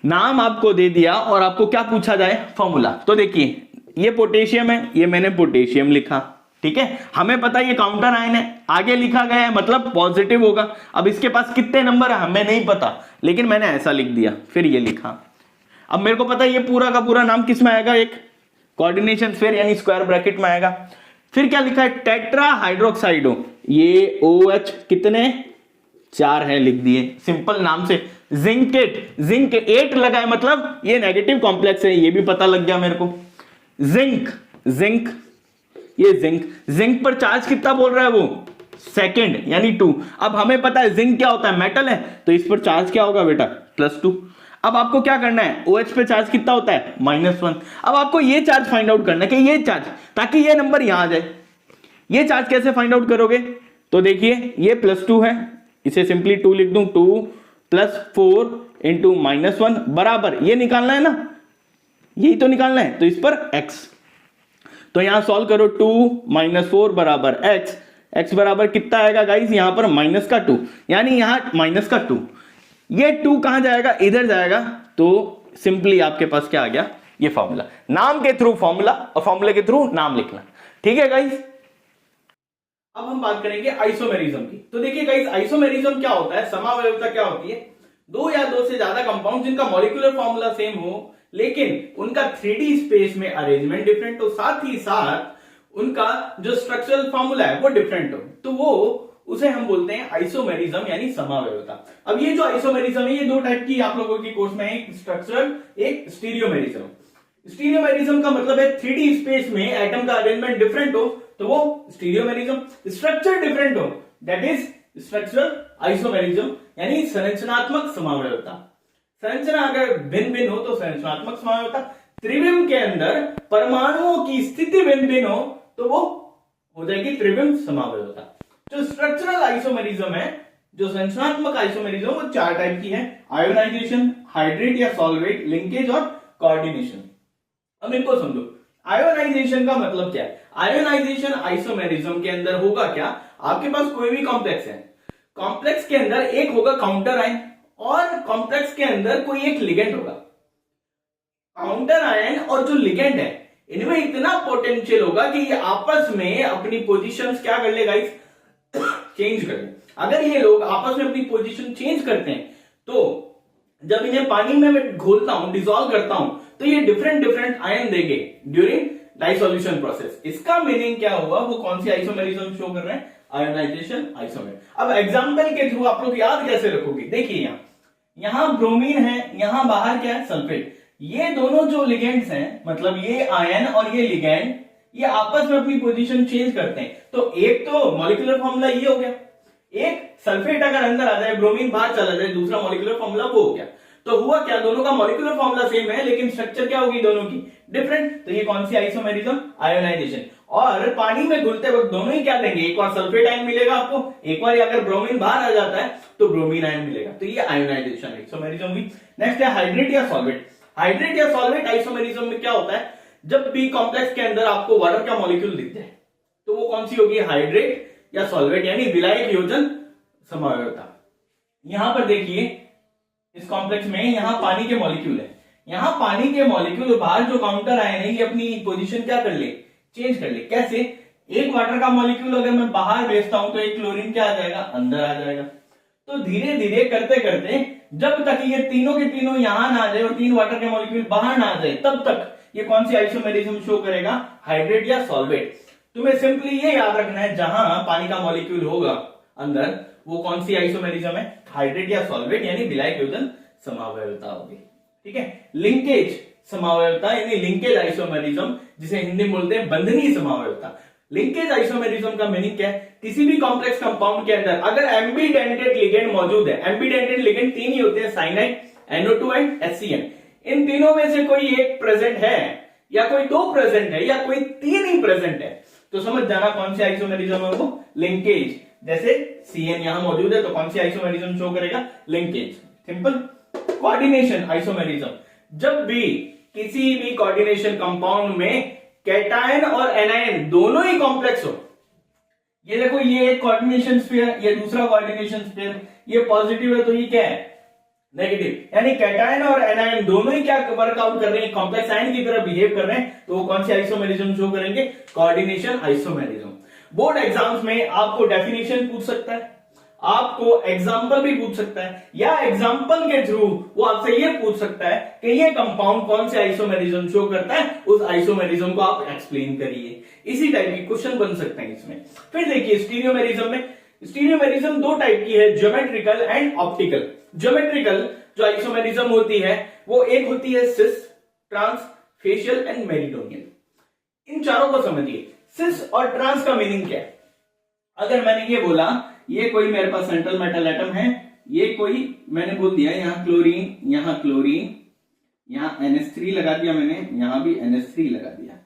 [SPEAKER 1] नाम आपको दे दिया और आपको क्या पूछा जाए फॉर्मूला, तो देखिए ये पोटेशियम है, ये मैंने पोटेशियम लिखा, ठीक है। हमें पता है ये काउंटर आयन है, आगे लिखा गया है मतलब पॉजिटिव होगा। अब इसके पास कितने नंबर है हमें नहीं पता, लेकिन मैंने ऐसा लिख दिया, फिर ये लिखा। अब मेरे को पता है ये पूरा का पूरा नाम किस में आएगा, एक कोऑर्डिनेशन स्फीयर यानी स्क्वायर ब्रैकेट में आएगा। फिर क्या लिखा है टेट्रा हाइड्रोक्साइडो, ये OH कितने 4 है लिख दिए सिंपल नाम से। जिंकेट, जिंक 8 लगा है मतलब ये नेगेटिव कॉम्प्लेक्स है, ये भी पता लग गया मेरे को। जिंक, जिंक, ये जिंक, जिंक पर चार्ज कितना बोल रहा है वो सेकेंड यानी 2। अब हमें पता है जिंक क्या होता है, मेटल है, तो इस पर चार्ज क्या होगा बेटा, +2। अब आपको क्या करना है, OH पे चार्ज कितना होता है, -1। अब आपको ये चार्ज फाइंड आउट करना है कि ये चार्ज, ताकि ये नंबर यहां आ जाए। ये चार्ज कैसे फाइंड आउट करोगे, तो देखिए ये +2 है, इसे सिंपली 2 लिख दूं, 2 + 4 इंटू -1 बराबर, ये निकालना है ना, यही तो निकालना है, तो इस पर x। तो यहां सॉल्व करो, 2 - 4 बराबर x। x बराबर कितना आएगा गाइस, यहां पर -2, यानी यहां -2। ये 2 कहां जाएगा, इधर जाएगा। तो सिंपली आपके पास क्या आ गया, ये फॉर्मूला। नाम के थ्रू फॉर्मूला और फॉर्मूले के थ्रू नाम लिखना, ठीक है गाइस। अब हम बात करेंगे आइसोमेरिज्म की। तो देखिए गाइस, आइसोमेरिज्म क्या होता है, समावयवता क्या होती है, दो या दो से ज्यादा कंपाउंड जिनका मॉलिक्यूलर फॉर्मूला सेम हो लेकिन उनका 3D स्पेस में अरेंजमेंट डिफरेंट हो, साथ ही साथ उनका जो स्ट्रक्चरल फॉर्मूला है वो डिफरेंट हो, तो वो उसे हम बोलते हैं आइसोमेरिज्म यानी समावयवता। अब ये जो आइसोमेरिज्म है ये दो टाइप की आप लोगों की कोर्स में, एक स्ट्रक्चरल, एक स्टीरियोमेरिज्म। स्टीरियोमेरिज्म का मतलब है 3D स्पेस में एटम का अरेंजमेंट डिफरेंट हो तो वो स्टीरियोमेरिज्म, स्ट्रक्चर डिफरेंट हो दैट इज स्ट्रक्चरल आइसोमेरिज्म यानी संरचनात्मक समावयवता। संरचना अगर भिन्न भिन्न हो तो संरचनात्मक समावयवता, त्रिविम के अंदर परमाणुओं की स्थिति भिन्न भिन्न हो तो वो हो जाएगी त्रिविम समावयवता। जो स्ट्रक्चरल आइसोमेरिज्म है, जो संरचनात्मक आइसोमेरिज्म, वो 4 टाइप की है, आयोनाइजेशन, हाइड्रेट या सॉल्वेट, लिंकेज और कोऑर्डिनेशन। अब इनको समझो, आयोनाइजेशन का मतलब क्या है। आयोनाइजेशन आइसोमेरिज्म के अंदर होगा क्या, आपके पास कोई भी कॉम्प्लेक्स है, कॉम्प्लेक्स के अंदर एक होगा काउंटर आयन और कॉम्प्लेक्स के अंदर कोई एक लिगेंड होगा। काउंटर आयन और जो लिगेंड है इनमें इतना पोटेंशियल होगा कि ये आपस में अपनी पोजीशंस क्या कर ले गाइस, चेंज कर ले। अगर ये लोग आपस में अपनी पोजीशन चेंज करते हैं तो जब इन्हें पानी में मैं घोलता हूं, डिसॉल्व करता हूं, तो ये डिफरेंट डिफरेंट आयन देंगे ड्यूरिंग डाइसोल्यूशन प्रोसेस। इसका मीनिंग क्या हुआ, वो कौन सी आइसोमेरिज्म शो कर रहे हैं, आयोनाइजेशन आइसोमेर। अब एग्जांपल के थ्रू आप लोग याद कैसे रखोगे, देखिए यहां ब्रोमीन है, यहां बाहर क्या है, सल्फेट। ये दोनों जो लिगेंड्स हैं, मतलब ये आयन और ये लिगेंड, ये आपस में अपनी पोजीशन चेंज करते हैं। तो एक तो मॉलिक्यूलर फॉर्मूला ये हो गया, एक सल्फेट अगर अंदर आ जाए, ब्रोमीन बाहर चला जाए, दूसरा मॉलिक्यूलर फॉर्मूला वो हो गया। तो हुआ क्या, दोनों का मॉलिक्यूलर फॉर्मूला सेम है लेकिन स्ट्रक्चर क्या होगी दोनों की डिफरेंट। तो ये कौन सी आइसोमेरिज्म, आयोनाइजेशन। और पानी में घुलते वक्त दोनों ही क्या देंगे, एक बार सल्फेट आयन मिलेगा आपको, एक बार अगर ब्रोमीन बाहर आ जाता है तो ब्रोमीन आयन मिलेगा। तो ये आयोनाइजेशन आइसोमेरिज्म हुई। नेक्स्ट है हाइड्रेट या सॉल्वेट। हाइड्रेट या सॉल्वेट आइसोमेरिज्म में क्या होता है, जब भी कॉम्प्लेक्स के अंदर आपको वाटर का मॉलिक्यूल दिख जाए तो वो कौन सी होगी, हाइड्रेट या सॉल्वेट यानी विलायक योजन समावयवता। यहां पर देखिए इस कॉम्प्लेक्स में यहां पानी के मॉलिक्यूल है, यहां पानी के मॉलिक्यूल बाहर जो काउंटर आयन है ये अपनी पोजीशन क्या कर ले, चेंज कर ले। कैसे, एक वाटर का मॉलिक्यूल अगर मैं बाहर भेजता हूं तो एक क्लोरीन क्या आ जाएगा, अंदर आ जाएगा। तो धीरे धीरे करते करते जब तक ये तीनों के तीनों यहां ना आ जाए और 3 वाटर के मॉलिक्यूल बाहर ना आ जाए तब तक ये कौन सी आइसोमेरिज्म शो करेगा, हाइड्रेट या सॉल्वेट। तुम्हें सिंपली ये याद रखना है, जहां पानी का मॉलिक्यूल होगा अंदर वो कौन सी आइसोमेरिज्म है, हाइड्रेट या सॉल्वेट यानी विलायक योजन समावयवता होगी। ठीक है, लिंकेज समावयवता यानी लिंकेज आइसोमेरिज्म, जिसे हिंदी में बोलते हैं बंधनीय समावयवता। लिंकेज आइसोमेरिज्म का मीनिंग क्या है, किसी भी कॉम्प्लेक्स कंपाउंड के अंदर अगर एम्बीडेंटेड लिगेंड मौजूद है, एम्बीडेंटेड लिगेंड 3 ही होते हैं, साइनाइड, NO2 एंड HCN। इन तीनों में से कोई एक प्रेजेंट है या कोई 2 प्रेजेंट है या कोई 3 ही प्रेजेंट है तो समझ जाना कौन सी आइसोमेरिज्म है वो, लिंकेज। जैसे CN यहां मौजूद है तो कौन सी आइसोमेरिज्म शो करेगा, लिंकेज। सिंपल। कोऑर्डिनेशन आइसोमेरिज्म, जब भी किसी भी कोऑर्डिनेशन कंपाउंड में कैटायन और एनायन दोनों ही कॉम्प्लेक्स हो, ये देखो ये एक कोऑर्डिनेशन स्फीयर, ये दूसरा कोऑर्डिनेशन स्फीयर, ये पॉजिटिव है तो ये क्या है, नेगेटिव। यानी कैटायन और एनायन दोनों ही क्या वर्कआउट कर रहे हैं, कॉम्प्लेक्स आयन की तरह बिहेव कर रहे हैं, तो वो कौन सी आइसोमेरिज्म शो करेंगे, कोऑर्डिनेशन आइसोमेरिज्म। बोर्ड एग्जाम्स में आपको डेफिनेशन पूछ सकता है, आपको एग्जाम्पल भी पूछ सकता है, या एग्जाम्पल के थ्रू वो आपसे ये पूछ सकता है कि ये कंपाउंड कौन से आइसोमेरिज्म शो करता है, उस आइसोमेरिज्म को आप एक्सप्लेन करिए। इसी टाइप की क्वेश्चन बन सकते हैं इसमें। फिर देखिए स्टीरियोमेरिज्म में, स्टीरियोमेरिज्म 2 टाइप की है, ज्योमेट्रिकल एंड ऑप्टिकल। ज्योमेट्रिकल जो आइसोमेरिज्म होती है वो एक होती है सिस, ट्रांस, फेशियल एंड मेरिटोनियन। इन चारों को समझिए। सिस और ट्रांस का मीनिंग क्या है, अगर मैंने ये बोला ये कोई मेरे पास सेंट्रल मेटल एटम है, ये कोई मैंने बोल दिया यहाँ क्लोरीन, यहाँ NH3 लगा दिया मैंने, यहाँ भी NH3 लगा दिया।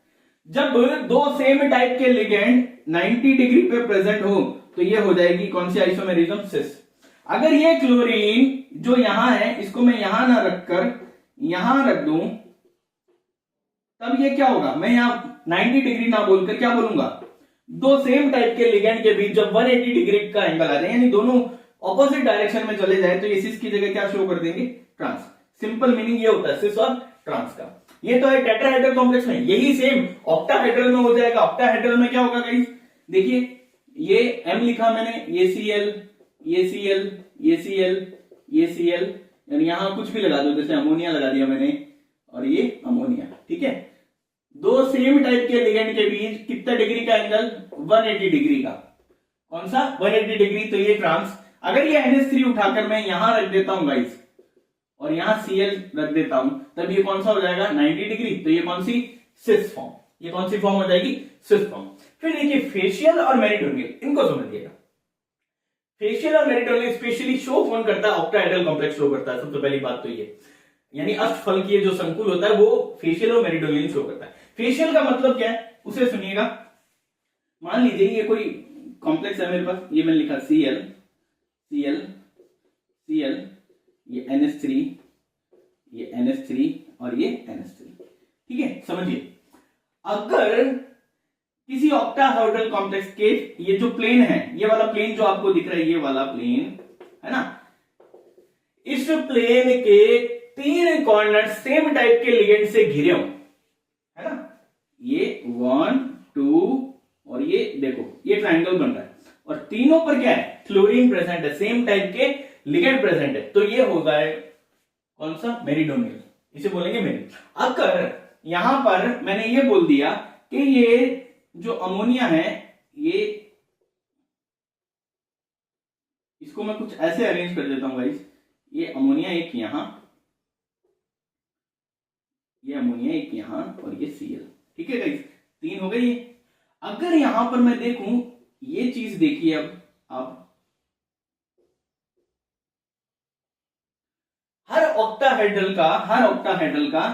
[SPEAKER 1] जब दो सेम टाइप के लिगेंड 90 डिग्री पे प्रेजेंट हो तो ये हो जाएगी कौन सी आइसोमेरिज्म? सिस। अगर ये क्लोरीन जो यहां है इसको मैं यहां ना रखकर यहां रख दूं तब ये क्या होगा? मैं यहां 90 डिग्री ना बोलकर क्या बोलूंगा? दो सेम टाइप के लिगेंड के बीच जब 180 डिग्री का एंगल आ जाए यानी दोनों ऑपोजिट डायरेक्शन में चले जाए तो ये सिस की जगह क्या शो कर देंगे? ट्रांस। सिंपल मीनिंग ये होता है सिस और ट्रांस का। ये तो है टेट्राहेड्रल कॉम्प्लेक्स में, यही सेम ऑक्टाहेड्रल में हो जाएगा। ऑक्टाहेड्रल में क्या होगा गाइस? देखिए ये M लिखा मैंने, ये Cl, ये Cl, ये Cl, ये Cl, यानी यहां कुछ भी लगा दो, जैसे अमोनिया लगा दिया मैंने और ये अमोनिया, ठीक है। दो सेम टाइप के लिगेंड के बीच कितना डिग्री का एंगल? 180 डिग्री का। कौन सा? 180 डिग्री, तो ये ट्रांस। अगर ये NH3 उठाकर मैं यहां रख देता हूं गाइस और यहां Cl रख देता हूं तब ये कौन सा हो जाएगा? 90 डिग्री। तो ये कौन सी? Cis form. ये कौन सी फॉर्म हो जाएगी? Cis form. फिर देखिए फेशियल और मेरिटोनियल, इनको समझिएगा। फेशियल और मेरिटोनियल स्पेशली शो कौन करता है? ऑक्टाहेड्रल कॉम्प्लेक्स शो करता है। सबसे पहली बात तो ये, यानी अष्टफल की जो संकुल होता है वो फेशियल और मेरिटोनियल शो करता है। फेशियल का मतलब क्या है उसे सुनिएगा। मान लीजिए ये कोई कॉम्प्लेक्स है मेरे पास, ये मैंने लिखा Cl, Cl, Cl, ये NH3, ये NH3 और ये NH3, ठीक है। समझिए अगर किसी ऑक्टाहेड्रल कॉम्प्लेक्स के ये जो प्लेन है, ये वाला प्लेन जो आपको दिख रहा है, ये वाला प्लेन है ना, इस प्लेन के तीन कॉर्नर सेम टाइप के लिगेंड से घिरे हो, है ना। ये 1 2 और ये देखो ये ट्रायंगल बन रहा है और तीनों पर क्या है? क्लोरीन प्रेजेंट है, सेम टाइप के लिगेंड प्रेजेंट है, तो ये होगा कौन सा? मेरिटोनियल। इसे बोलेंगे मेरिट। अगर यहां पर मैंने ये बोल दिया कि ये जो अमोनिया है, ये इसको मैं कुछ ऐसे अरेंज कर देता हूं गाइस, ये अमोनिया एक यहां, ये अमोनिया एक यहां और ये Cl, ठीक है गाइस, तीन हो गई। अगर यहां पर मैं देखूं ये चीज देखिए, अब आप हर ऑक्टाहेड्रल का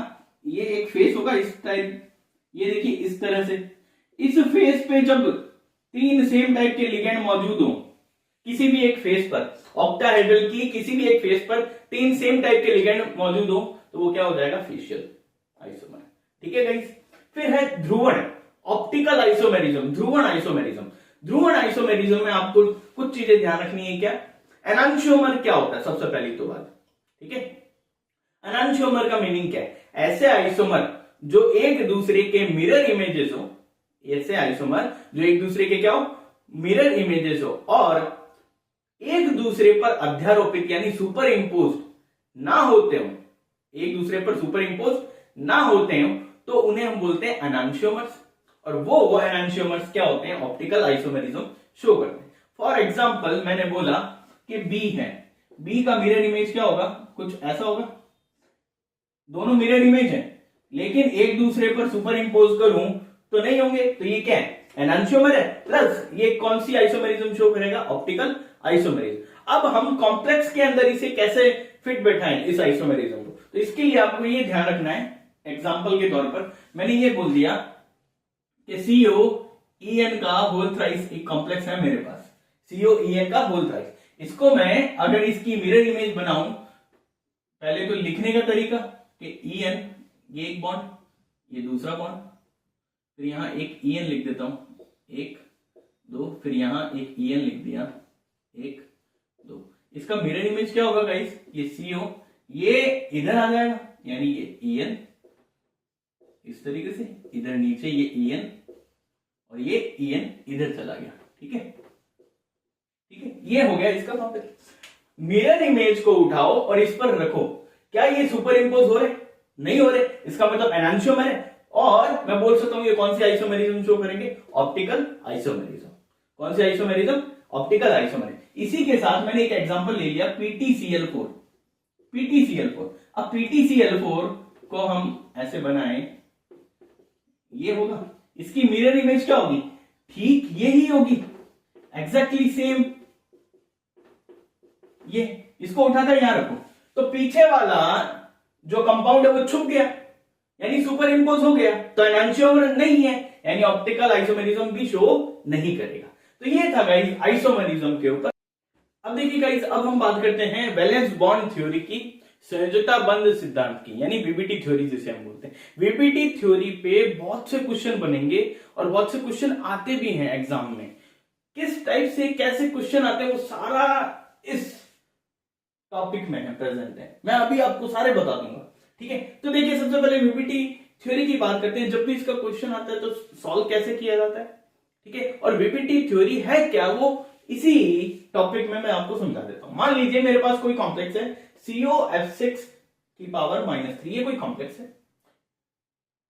[SPEAKER 1] ये एक फेस होगा इस टाइप, ये देखिए इस तरह से। इस फेस पे जब तीन सेम टाइप के लिगेंड मौजूद हो किसी भी एक फेस पर, ऑक्टाहेड्रल की किसी भी एक फेस पर तीन सेम टाइप के लिगेंड मौजूद हो तो वो क्या हो जाएगा? फेशियल आइसोमर, ठीक है गाइस। फिर है ध्रुवण, ऑप्टिकल आइसोमेरिज्म, ध्रुवण आइसोमेरिज्म। ध्रुवण आइसोमेरिज्म में आपको कुछ चीजें ध्यान रखनी है। क्या? एनांशियोमर क्या होता है सबसे पहली तो बात, ठीक है। एनांशियोमर का मीनिंग क्या है? ऐसे आइसोमर जो एक दूसरे के मिरर इमेजेस हो, ऐसे आइसोमर जो एक दूसरे के क्या हो? मिरर इमेजेस हो और एक दूसरे पर अध्यारोपित यानी सुपर इम्पोज ना होते हो, एक दूसरे पर सुपर इम्पोज ना होते हो तो उन्हें हम बोलते हैं एनांशियोमर्स। और वो एनांशियोमर्स क्या होते हैं? ऑप्टिकल आइसोमेरिज्म शो करते हैं। फॉर एग्जांपल मैंने बोला कि बी है, बी का मिरर इमेज क्या होगा? कुछ ऐसा होगा। दोनों मिरर इमेज है लेकिन एक दूसरे पर सुपर इम्पोज करूं तो नहीं होंगे, तो ये क्या है? एनांशियोमर है। प्लस ये कौन सी आइसोमेरिज्म शो करेगा? Optical isomerism. अब हम कॉम्प्लेक्स के अंदर इसे कैसे फिट बैठाएं इस आइसोमेरिज्म को, तो इसके लिए आपको ये ध्यान रखना है। एग्जांपल के तौर पर मैंने ये बोल दिया कि COEN का होल थ्राइस एक कॉम्प्लेक्स है मेरे पास, COEN का होल थ्राइस। इसको मैं अगर इसकी मिरर इमेज बनाऊं, पहले तो लिखने का तरीका कि EN, ये एक बॉन्ड, ये दूसरा बॉन्ड, फिर यहां एक EN लिख देता हूं, 1 2, फिर यहां एक EN लिख दिया, 1 2। इसका मिरर इमेज क्या होगा गाइस? ये CO, ये इधर आ जाएगा यानी ये EN इस तरीके से, इधर नीचे ये EN और ये EN इधर चला गया, ठीक है, ठीक है। ये हो गया इसका कॉम्प्लेक्स। मिरर इमेज को उठाओ और इस पर रखो, क्या ये सुपर इम्पोज हो रहे? नहीं हो रहे, इसका मतलब एनांशियोमर है। और मैं बोल सकता हूं ये कौन सी आइसोमेरिज्म शो करेंगे? Optical isomerism. कौन सी आइसोमेरिज्म? Optical isomerism. इसी के साथ मैंने एक एग्जांपल ले लिया PTCl4, PTCl4। अब PTCl4 को हम ऐसे बनाएं, ये होगा, इसकी मिरर इमेज क्या होगी? ठीक यही होगी, एग्जैक्टली सेम, ये इसको उठाकर यहां रखो तो पीछे वाला जो कंपाउंड है वो छुप गया, यानी सुपर इम्पोज हो गया, तो एनांशियोमर नहीं है, यानी ऑप्टिकल आइसोमेरिज्म भी शो नहीं करेगा। तो ये था गाइस आइसोमेरिज्म के ऊपर। अब देखिए गाइस, अब हम बात करते हैं वैलेंस बॉन्ड थ्योरी की, सहजता बंध सिद्धांत की, यानी वीबीटी थ्योरी जिसे हम बोलते हैं। वीबीटी थ्योरी पे बहुत से क्वेश्चन बनेंगे और बहुत से क्वेश्चन आते भी हैं एग्जाम में। किस टाइप से कैसे क्वेश्चन आते हैं वो सारा इस टॉपिक में है, प्रेजेंट है, मैं अभी आपको सारे बता दूंगा। ठीक है, तो देखिए सबसे पहले वीबीटी थ्योरी की बात करते हैं। जब भी इसका क्वेश्चन आता है तो सॉल्व कैसे किया जाता है, ठीक है, और वीबीटी थ्योरी है क्या, वो इसी टॉपिक में मैं आपको समझा देता हूं। मान लीजिए मेरे पास कोई कॉम्प्लेक्स है COF6 की पावर -3, ये कोई कॉम्प्लेक्स है।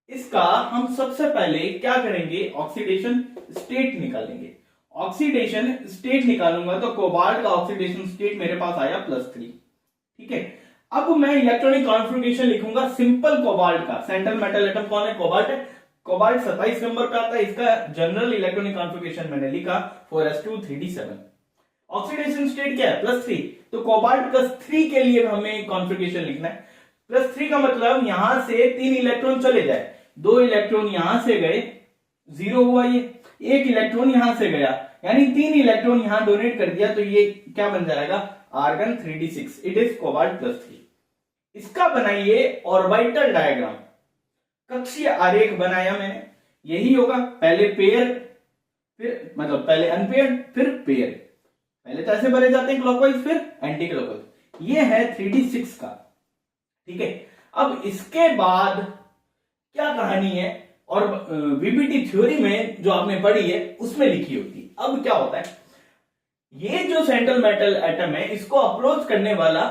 [SPEAKER 1] इसका हम सबसे पहले क्या करेंगे, ऑक्सीडेशन स्टेट निकालेंगे। ऑक्सीडेशन स्टेट निकालूंगा तो कोबाल्ट का ऑक्सीडेशन स्टेट मेरे पास आया +3। ठीक है, अब मैं इलेक्ट्रॉनिक कॉन्फ़िगरेशन लिखूंगा सिंपल कोबाल्ट का। सेंट्रल मेटल एटम कौन है, कोबाल्ट है। कोबाल्ट 27 नंबर पे आता है। इसका जनरल इलेक्ट्रॉनिक कॉन्फ़िगरेशन मैंने लिखा 4s2 3d7। ऑक्सीडेशन स्टेट क्या है, +3, तो कोबाल्ट +3 के लिए हमें कॉन्फ़िगरेशन लिखना है। +3 का मतलब यहां से 3 इलेक्ट्रॉन चले जाए, 2 इलेक्ट्रॉन यहां से गए, 0 हुआ ये, 1 इलेक्ट्रॉन यहां से गया, यानी 3 इलेक्ट्रॉन यहां डोनेट कर दिया, तो ये क्या बन जाएगा, argon 3d6। It is cobalt +3। इसका बनाइए ऑर्बिटल डायग्राम, कक्षीय आरेख बनाया मैंने, यही होगा। पहले पेयर, फिर मतलब पहले अनपेयर फिर पेयर, पहले तो ऐसे बने जाते हैं क्लॉकवाइज फिर एंटी क्लॉकवाइज। ये है 3d6 का। ठीक है, अब इसके बाद क्या कहानी है, और वीबीटी थ्योरी में जो आपने पढ़ी है उसमें लिखी होती है। अब क्या होता है, ये जो सेंट्रल मेटल एटम है इसको अप्रोच करने वाला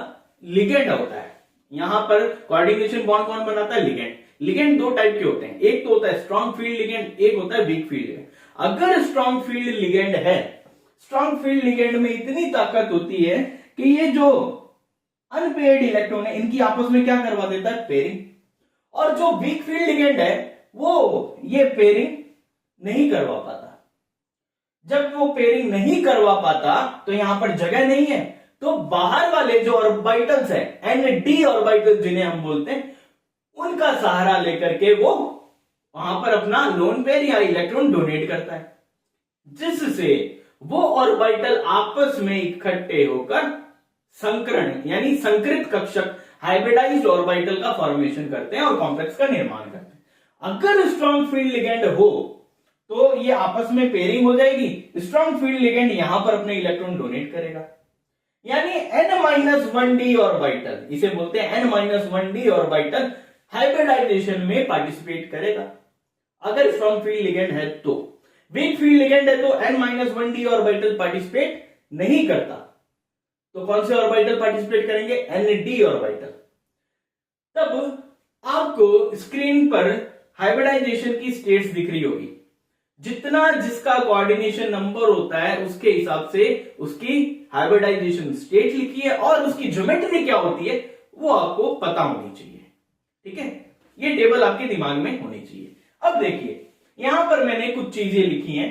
[SPEAKER 1] लिगेंड होता है। यहां पर कोऑर्डिनेशन बॉन्ड कौन बनाता है, लिगेंड। लिगेंड दो टाइप के होते हैं, एक तो होता है स्ट्रॉन्ग फील्ड लिगेंड, एक होता है वीक फील्ड लिगेंड। अगर स्ट्रॉन्ग फील्ड लिगेंड है, स्ट्रॉन्ग फील्ड लिगेंड में इतनी ताकत होती है कि ये जो अनपेयर्ड इलेक्ट्रॉन है इनकी आपस में क्या करवा देता है, पेयरिंग। और जो वीक फील्ड लिगेंड है वो ये पेयरिंग नहीं करवा पाता। जब वो पेयरिंग नहीं करवा पाता तो यहां पर जगह नहीं है, तो बाहर वाले जो ऑर्बिटल्स है, N-D ऑर्बिटल्स जिन्हें हम बोलते हैं, उनका सहारा लेकर के वो वहां पर अपना लोन पेयर या इलेक्ट्रॉन डोनेट करता है, जिससे वो ऑर्बिटल आपस में इकट्ठे होकर संकरण यानी संकृत कक्षक हाइब्रिडाइज्ड ऑर्बिटल का फॉर्मेशन करते हैं और कॉम्प्लेक्स का निर्माण करते हैं। अगर स्ट्रॉन्ग फील्ड लिगेंड हो तो ये आपस में पेयरिंग हो जाएगी, स्ट्रॉन्ग फील्ड लिगेंड यहां पर अपने इलेक्ट्रॉन डोनेट करेगा, यानी N-1d ऑर्बिटल, इसे बोलते हैं N-1d ऑर्बिटल हाइब्रिडाइजेशन में पार्टिसिपेट करेगा। अगर स्ट्रॉन्ग फील्ड लिगेंड है तो, वीक फील्ड लिगेंड है तो N-1d ऑर्बिटल पार्टिसिपेट नहीं करता, तो कौन से ऑर्बिटल पार्टिसिपेट करेंगे, N-D ऑर्बिटल। तब आपको स्क्रीन पर हाइब्रिडाइजेशन की स्टेट्स दिख रही होगी, जितना जिसका कोऑर्डिनेशन नंबर होता है उसके हिसाब से उसकी हाइब्रिडाइजेशन स्टेट लिखी है और उसकी ज्योमेट्री क्या होती है वो आपको पता होनी चाहिए। ठीक है, ये टेबल आपके दिमाग में होनी चाहिए। अब देखिए यहां पर मैंने कुछ चीजें लिखी हैं।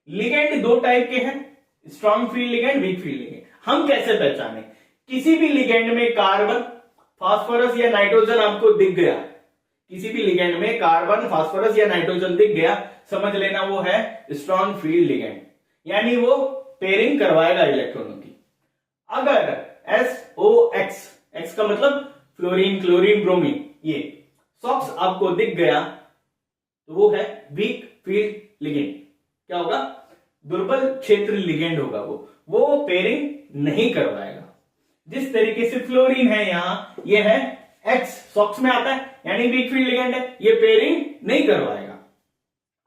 [SPEAKER 1] लिगेंड दो टाइप के हैं, strong field ligand, weak field ligand. हम कैसे पहचाने, किसी भी लिगेंड में कार्बन, फास्फोरस या नाइट्रोजन आपको दिख गया, किसी भी लिगेंड में कार्बन, फास्फोरस या नाइट्रोजन दिख गया, समझ लेना वो है स्ट्रॉन्ग फील्ड लिगेंड, यानी वो पेयरिंग करवाएगा इलेक्ट्रॉनों की। अगर SOX, X का मतलब फ्लोरीन, क्लोरीन, ब्रोमीन, ये सॉक्स आपको दिख गया तो वो है वीक फील्ड लिगेंड। क्या होगा, दुर्बल क्षेत्र लिगेंड होगा, वो पेयरिंग नहीं करवाएगा। जिस तरीके से फ्लोरीन है यहां, ये है X, सॉक्स में आता है, यानी वीक फील्ड लिगेंड है, ये पेयरिंग नहीं करवाएगा।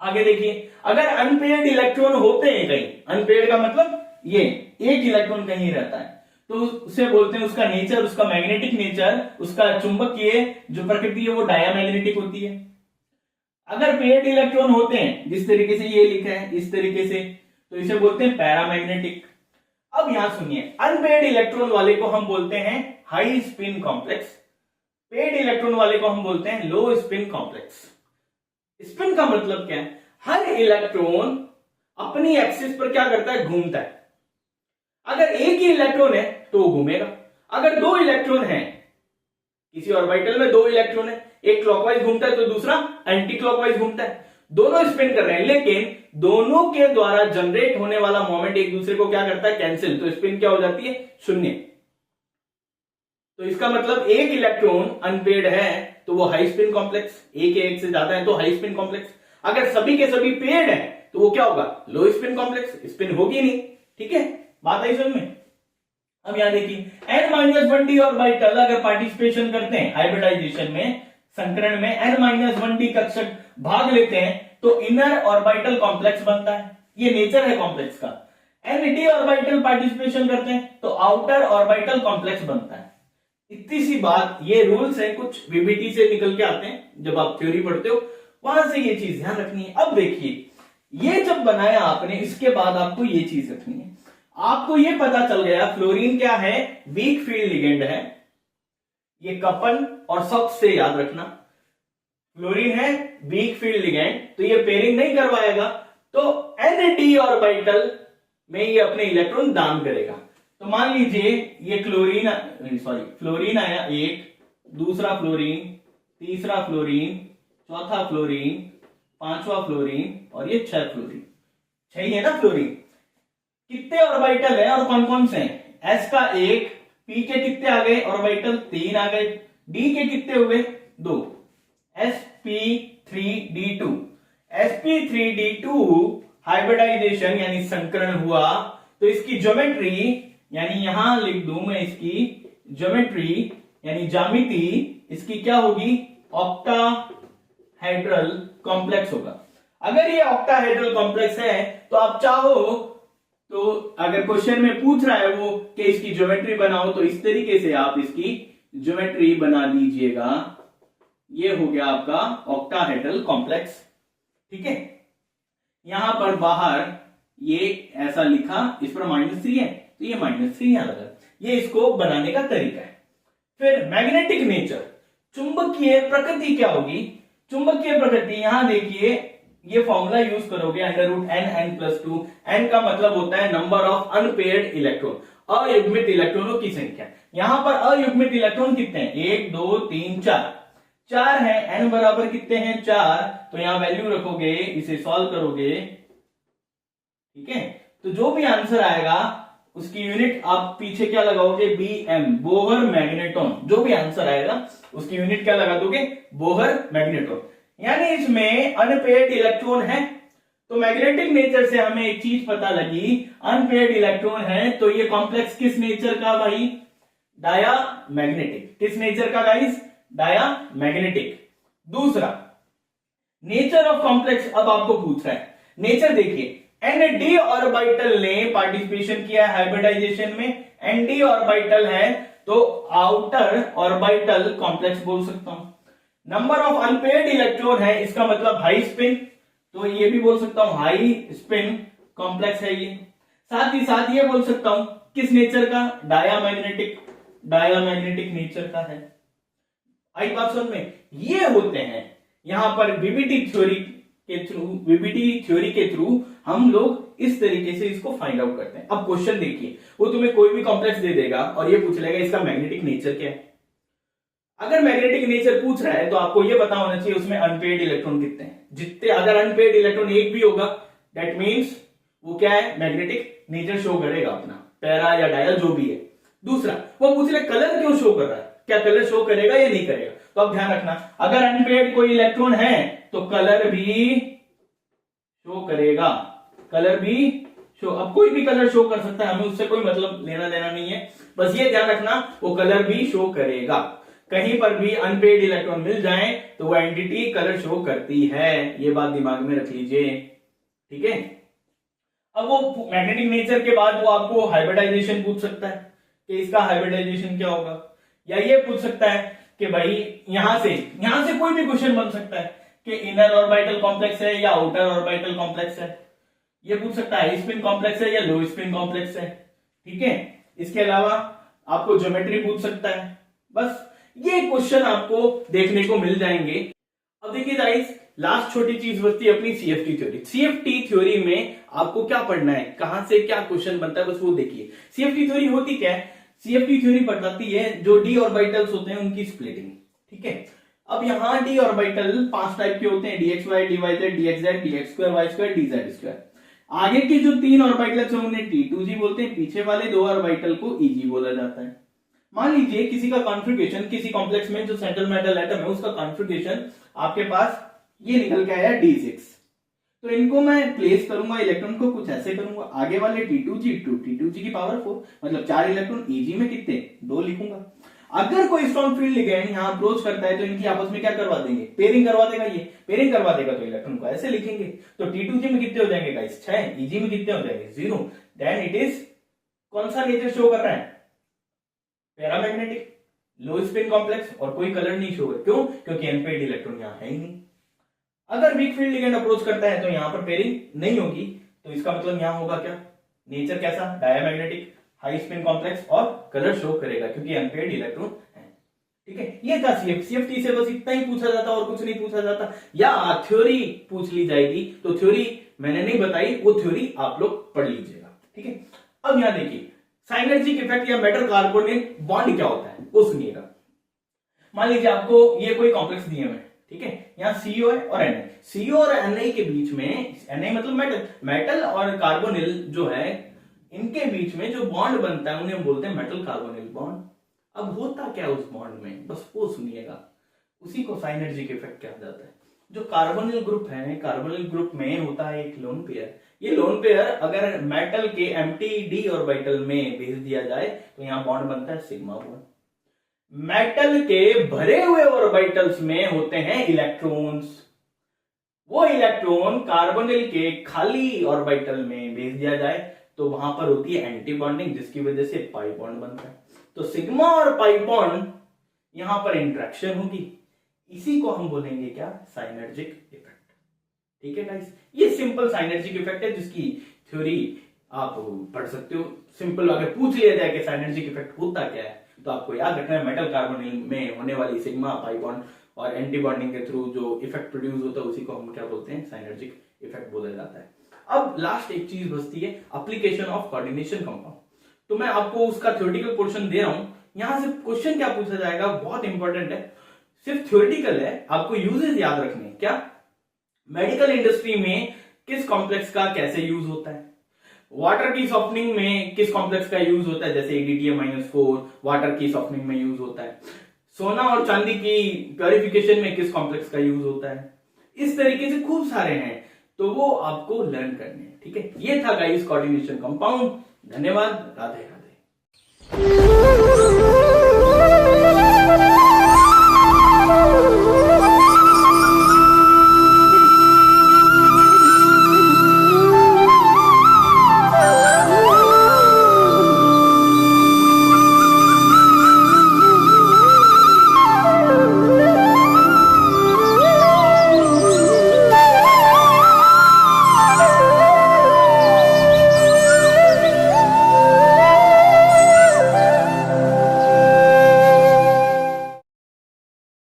[SPEAKER 1] आगे देखिए, अगर अनपेयर्ड इलेक्ट्रॉन होते हैं कहीं, अनपेयर्ड का मतलब ये एक इलेक्ट्रॉन कहीं रहता है, तो उसे बोलते हैं, उसका नेचर, उसका मैग्नेटिक नेचर, उसका चुंबकीय जो प्रकृति है वो डायामैग्नेटिक होती है। अगर पेयर्ड इलेक्ट्रॉन होते हैं, जिस तरीके से ये लिखा है इस तरीके से, तो इसे बोलते हैं पैरामैग्नेटिक। अब यहां सुनिए, अनपेयर्ड इलेक्ट्रॉन वाले को हम बोलते हैं high spin complex, paired electron वाले को हम बोलते हैं लो स्पिन कॉम्प्लेक्स। स्पिन का मतलब क्या है, हर इलेक्ट्रॉन अपनी एक्सिस पर क्या करता है, घूमता है। अगर एक ही इलेक्ट्रॉन है तो वो घूमेगा। अगर दो इलेक्ट्रॉन है, किसी ऑर्बिटल में दो इलेक्ट्रॉन है, एक क्लॉकवाइज घूमता है तो दूसरा एंटी क्लॉकवाइज घूमता है, दोनों स्पिन कर रहे हैं, लेकिन दोनों के द्वारा जनरेट होने वाला मोमेंट एक दूसरे को क्या करता है, कैंसिल। तो स्पिन क्या हो जाती है, शून्य। तो इसका मतलब एक इलेक्ट्रॉन अनपेड है तो वो हाई स्पिन कॉम्प्लेक्स, एक या एक से ज्यादा है तो हाई स्पिन कॉम्प्लेक्स। अगर सभी के सभी पेड है तो वो क्या होगा, लो स्पिन कॉम्प्लेक्स, स्पिन होगी नहीं। ठीक है, बात आई समझ में। अब यहां देखिए n-1d ऑर्बिटल अगर पार्टिसिपेशन करते हैं हाइब्रिडाइजेशन में, संकरण में n-1d कक्षक भाग लेते हैं तो इनर ऑर्बिटल कॉम्प्लेक्स बनता है। ये नेचर है कॉम्प्लेक्स का। n-d ऑर्बिटल पार्टिसिपेशन करते हैं तो आउटर ऑर्बिटल कॉम्प्लेक्स बनता है। इतनी सी बात, ये रूल्स है, कुछ वीबीटी से निकल के आते हैं जब आप थ्योरी पढ़ते हो, वहां से ये चीज ध्यान रखनी है। अब देखिए, ये जब बनाया आपने, इसके बाद आपको ये चीज रखनी है। आपको ये पता चल गया फ्लोरीन क्या है, वीक फील्ड लिगेंड है। ये कपन और सख्त से याद रखना, फ्लोरीन है वीक फील्ड लिगेंड, तो ये पेयरिंग नहीं करवाएगा, तो n-d ऑर्बिटल में ये अपने इलेक्ट्रॉन दान करेगा। तो मान लीजिए ये फ्लोरीन आया एक, दूसरा फ्लोरीन, तीसरा फ्लोरीन, चौथा फ्लोरीन, पांचवा फ्लोरीन और ये 6 फ्लोरीन। 6 ही है ना फ्लोरीन। कितने ऑर्बिटल है और कौन कौन से हैं, s का 1, p के कितने आ गए ऑर्बिटल, 3 आ गए, d के कितने हुए 2, sp3d2। sp3d2 हाइब्रिडाइजेशन यानी संकरण हुआ तो इसकी ज्योमेट्री, यानी यहां लिख दूं मैं, इसकी ज्योमेट्री यानी ज्यामिति इसकी क्या होगी, ऑक्टाहेड्रल कॉम्प्लेक्स होगा। अगर ये ऑक्टाहेड्रल कॉम्प्लेक्स है तो आप चाहो तो अगर क्वेश्चन में पूछ रहा है वो कि इसकी ज्योमेट्री बनाओ, तो इस तरीके से आप इसकी ज्योमेट्री बना लीजिएगा। ये हो गया आपका ऑक्टाहेड्रल कॉम्प्लेक्स। ठीक है, यहां पर बाहर ये ऐसा लिखा, इस पर -3 है तो ये -3 यहां लगा। ये इसको बनाने का तरीका है। फिर मैग्नेटिक नेचर, चुंबकीय प्रकृति क्या होगी, चुंबकीय प्रकृति यहां देखिए, ये फॉर्मूला यूज करोगे √n+2। n का मतलब होता है नंबर ऑफ अनपेयर्ड इलेक्ट्रॉन, अयुग्मित इलेक्ट्रॉनों की संख्या। यहां पर अयुग्मित इलेक्ट्रॉन कितने हैं, 1 2 3 4, 4 है। n बराबर कितने हैं, 4, तो यहां वैल्यू रखोगे, इसे सॉल्व करोगे। ठीक है, तो जो भी आंसर आएगा उसकी यूनिट आप पीछे क्या लगाओगे, Bm, बोहर मैग्नेटॉन। जो भी आंसर आएगा उसकी यूनिट क्या लगा दोगे, बोहर मैग्नेटॉन। यानी इसमें अनपेयर्ड इलेक्ट्रॉन है, तो मैग्नेटिक नेचर से हमें एक चीज पता लगी, अनपेयर्ड इलेक्ट्रॉन है तो ये कॉम्प्लेक्स किस नेचर का भाई, डाया मैग्नेटिक। किस नेचर का गाइस, डाया मैग्नेटिक। दूसरा नेचर ऑफ कॉम्प्लेक्स, अब आपको पूछ रहा है नेचर। देखिए n-d ऑर्बिटल ने पार्टिसिपेशन किया हाइब्रिडाइजेशन में, n-d ऑर्बिटल है तो आउटर ऑर्बिटल कॉम्प्लेक्स बोल सकता हूं। नंबर ऑफ अनपेयर्ड इलेक्ट्रॉन है, इसका मतलब हाई स्पिन, तो ये भी बोल सकता हूं हाई स्पिन कॉम्प्लेक्स है ये। साथ ही साथ ये बोल सकता हूं किस नेचर का, डायामैग्नेटिक, डायामैग्नेटिक नेचर का है। आई बात समझ में। ये होते हैं यहां पर वीबीटी थ्योरी के थ्रू हम लोग इस तरीके से इसको फाइंड आउट करते हैं। अब क्वेश्चन देखिए, वो तुम्हें कोई भी कॉम्प्लेक्स दे देगा और ये पूछ लेगा इसका मैग्नेटिक नेचर क्या है। अगर मैग्नेटिक नेचर पूछ रहा है तो आपको ये पता होना चाहिए उसमें अनपेयर्ड इलेक्ट्रॉन कितने हैं। जितने, अगर अनपेयर्ड इलेक्ट्रॉन एक भी होगा दैट मींस वो क्या है, मैग्नेटिक नेचर शो करेगा अपना, पैरा या डायल जो भी है। दूसरा वो पूछ रहे कलर क्यों शो कर रहा है, क्या कलर शो करेगा या नहीं करेगा। तो अब ध्यान रखना, अगर अनपेयर्ड कोई इलेक्ट्रॉन है तो कलर भी शो करेगा, कलर भी शो। अब कोई भी कलर शो कर सकता है, हमें उससे कोई मतलब लेना देना नहीं है, बस ये ध्यान रखना वो कलर भी शो करेगा। कहीं पर भी अनपेयर्ड इलेक्ट्रॉन मिल जाए तो वो एंटिटी कलर शो करती है, ये बात दिमाग में रख लीजिए। ठीक है, अब वो मैग्नेटिक नेचर के बाद वो आपको हाइब्रिडाइजेशन पूछ सकता है कि इसका हाइब्रिडाइजेशन क्या होगा, या ये पूछ सकता है कि भाई यहां से कोई भी क्वेश्चन बन सकता है कि इनर ऑर्बिटल कॉम्प्लेक्स है या आउटर ऑर्बिटल कॉम्प्लेक्स है। ये पूछ सकता है हाई स्पिन कॉम्प्लेक्स है या लो स्पिन कॉम्प्लेक्स है। ठीक है, इसके अलावा आपको ज्योमेट्री पूछ सकता है। बस ये क्वेश्चन आपको देखने को मिल जाएंगे। अब देखिए गाइस, लास्ट छोटी चीज बचती है अपनी सीएफटी थ्योरी। सीएफटी थ्योरी में आपको क्या पढ़ना है, कहां से क्या क्वेश्चन बनता है, बस वो देखिए। सीएफटी थ्योरी होती क्या है? सीएफटी थ्योरी बताती है जो डी ऑर्बिटल्स होते हैं उनकी स्प्लिटिंग, ठीक है। अब यहां डी ऑर्बिटल 5 टाइप के होते हैं, dxy, dyz, dxz, dx2, y2, dz2। आगे के जो 3 ऑर्बिटल्स हैं उन्हें T2g बोलते हैं, पीछे वाले 2 ऑर्बिटल को Eg बोला जाता है। मान लीजिए किसी का कॉन्फ़िगरेशन, किसी कॉम्प्लेक्स में जो सेंट्रल मेटल एटम है उसका कॉन्फ़िगरेशन आपके पास ये निकल के आया D6, तो इनको मैं प्लेस करूंगा, इलेक्ट्रॉन को कुछ ऐसे करूंगा, आगे वाले T2g की पावर 4, मतलब 4 इलेक्ट्रॉन, Eg में कितने 2 लिखूंगा। अगर कोई स्ट्रॉन्ग फील्ड लिगेंड यहां अप्रोच करता है तो इनकी आपस में क्या करवा देंगे, पेयरिंग करवा देगा। ये पेयरिंग करवा देगा तो इलेक्ट्रॉन को ऐसे लिखेंगे, तो T2g में कितने हो जाएंगे गाइस 6, Eg में कितने हो जाएंगे 0। देन इट इज कौन सा नेचर शो कर रहा है, पैरामैग्नेटिक, लो स्पिन कॉम्प्लेक्स, और कोई कलर नहीं शो कर, क्यों? क्योंकि अनपेयर्ड इलेक्ट्रॉन यहां है ही नहीं। अगर वीक फील्ड लिगेंड अप्रोच करता है तो यहां पर पेयरिंग नहीं होगी, तो इसका मतलब यहां होगा क्या, नेचर कैसा, डायमैग्नेटिक, हाई स्पिन कॉम्प्लेक्स, और कलर शो करेगा क्योंकि अनपेयर्ड इलेक्ट्रॉन है, ठीक है। ये था सीएफटी से बस इतना ही पूछा जाता और कुछ नहीं पूछा जाता, या थ्योरी पूछ ली जाएगी, तो थ्योरी मैंने नहीं बताई, वो थ्योरी आप लोग पढ़ लीजिएगा, ठीक है। अब यहां देखिए साइनर्जिक इफेक्ट या मेटल कार्बोनिल बॉन्ड क्या होता है वो सुनिएगा। मान लीजिए आपको ये कोई कॉम्प्लेक्स दिए हुए, ठीक है, यहाँ CO है और Na, CO और Na के बीच में, Na मतलब मेटल और कार्बोनिल जो है इनके बीच में जो बॉन्ड बनता है उन्हें हम बोलते हैं मेटल कार्बोनिल बॉन्ड। अब होता क्या उस बॉन्ड में, बस वो सुनिएगा, उसी को साइनर्जिक इफेक्ट कहा जाता है। जो कार्बोनिल ग्रुप है, कार्बोनिल ग्रुप में होता है एक लोन पेयर, ये लोन पेयर अगर मेटल के एम्प्टी डी ऑर्बिटल में भेज दिया जाए तो यहां बॉन्ड बनता है सिग्मा बॉन्ड। मेटल के भरे हुए ऑर्बिटल्स में होते हैं इलेक्ट्रॉन्स, वो इलेक्ट्रॉन कार्बोनिल के खाली ऑर्बिटल में भेज दिया जाए तो वहां पर होती है एंटी बॉन्डिंग, जिसकी वजह से पाई बॉन्ड बनता है। तो सिग्मा और पाई बॉन्ड यहां पर इंट्रैक्शन होगी, इसी को हम बोलेंगे क्या, साइनर्जिक इफेक्ट, ठीक है गाइस। ये सिंपल साइनर्जिक इफेक्ट है जिसकी थ्योरी आप पढ़ सकते हो। सिंपल अगर पूछ लिया जाए कि साइनर्जिक इफेक्ट होता क्या है तो आपको याद रखना है मेटल कार्बोनिल में होने वाली सिग्मा पाई बॉन्ड और एंटी बॉन्डिंग के थ्रू जो इफेक्ट प्रोड्यूस होता है उसी को हम क्या बोलते हैं, साइनर्जिक इफेक्ट बोला जाता है। अब लास्ट एक चीज बचती है, एप्लीकेशन ऑफ कोऑर्डिनेशन कंपाउंड। तो मैं आपको उसका थ्योरेटिकल पोर्शन दे रहा हूं, यहां से क्वेश्चन क्या पूछा जाएगा बहुत इंपॉर्टेंट है, सिर्फ थ्योरेटिकल है, आपको यूजेस याद रखने। क्या, मेडिकल इंडस्ट्री में किस कॉम्प्लेक्स का कैसे यूज होता है, वाटर की सॉफ्टनिंग में किस कॉम्प्लेक्स का यूज होता है, जैसे EDTA-4 वाटर की सॉफ्टनिंग में यूज होता है, सोना और चांदी की प्योरिफिकेशन में किस कॉम्प्लेक्स का यूज होता है, इस तरीके से खूब सारे हैं, तो वो आपको लर्न करने हैं, ठीक है। ये था गाइस कोऑर्डिनेशन कंपाउंड। धन्यवाद, राधे राधे।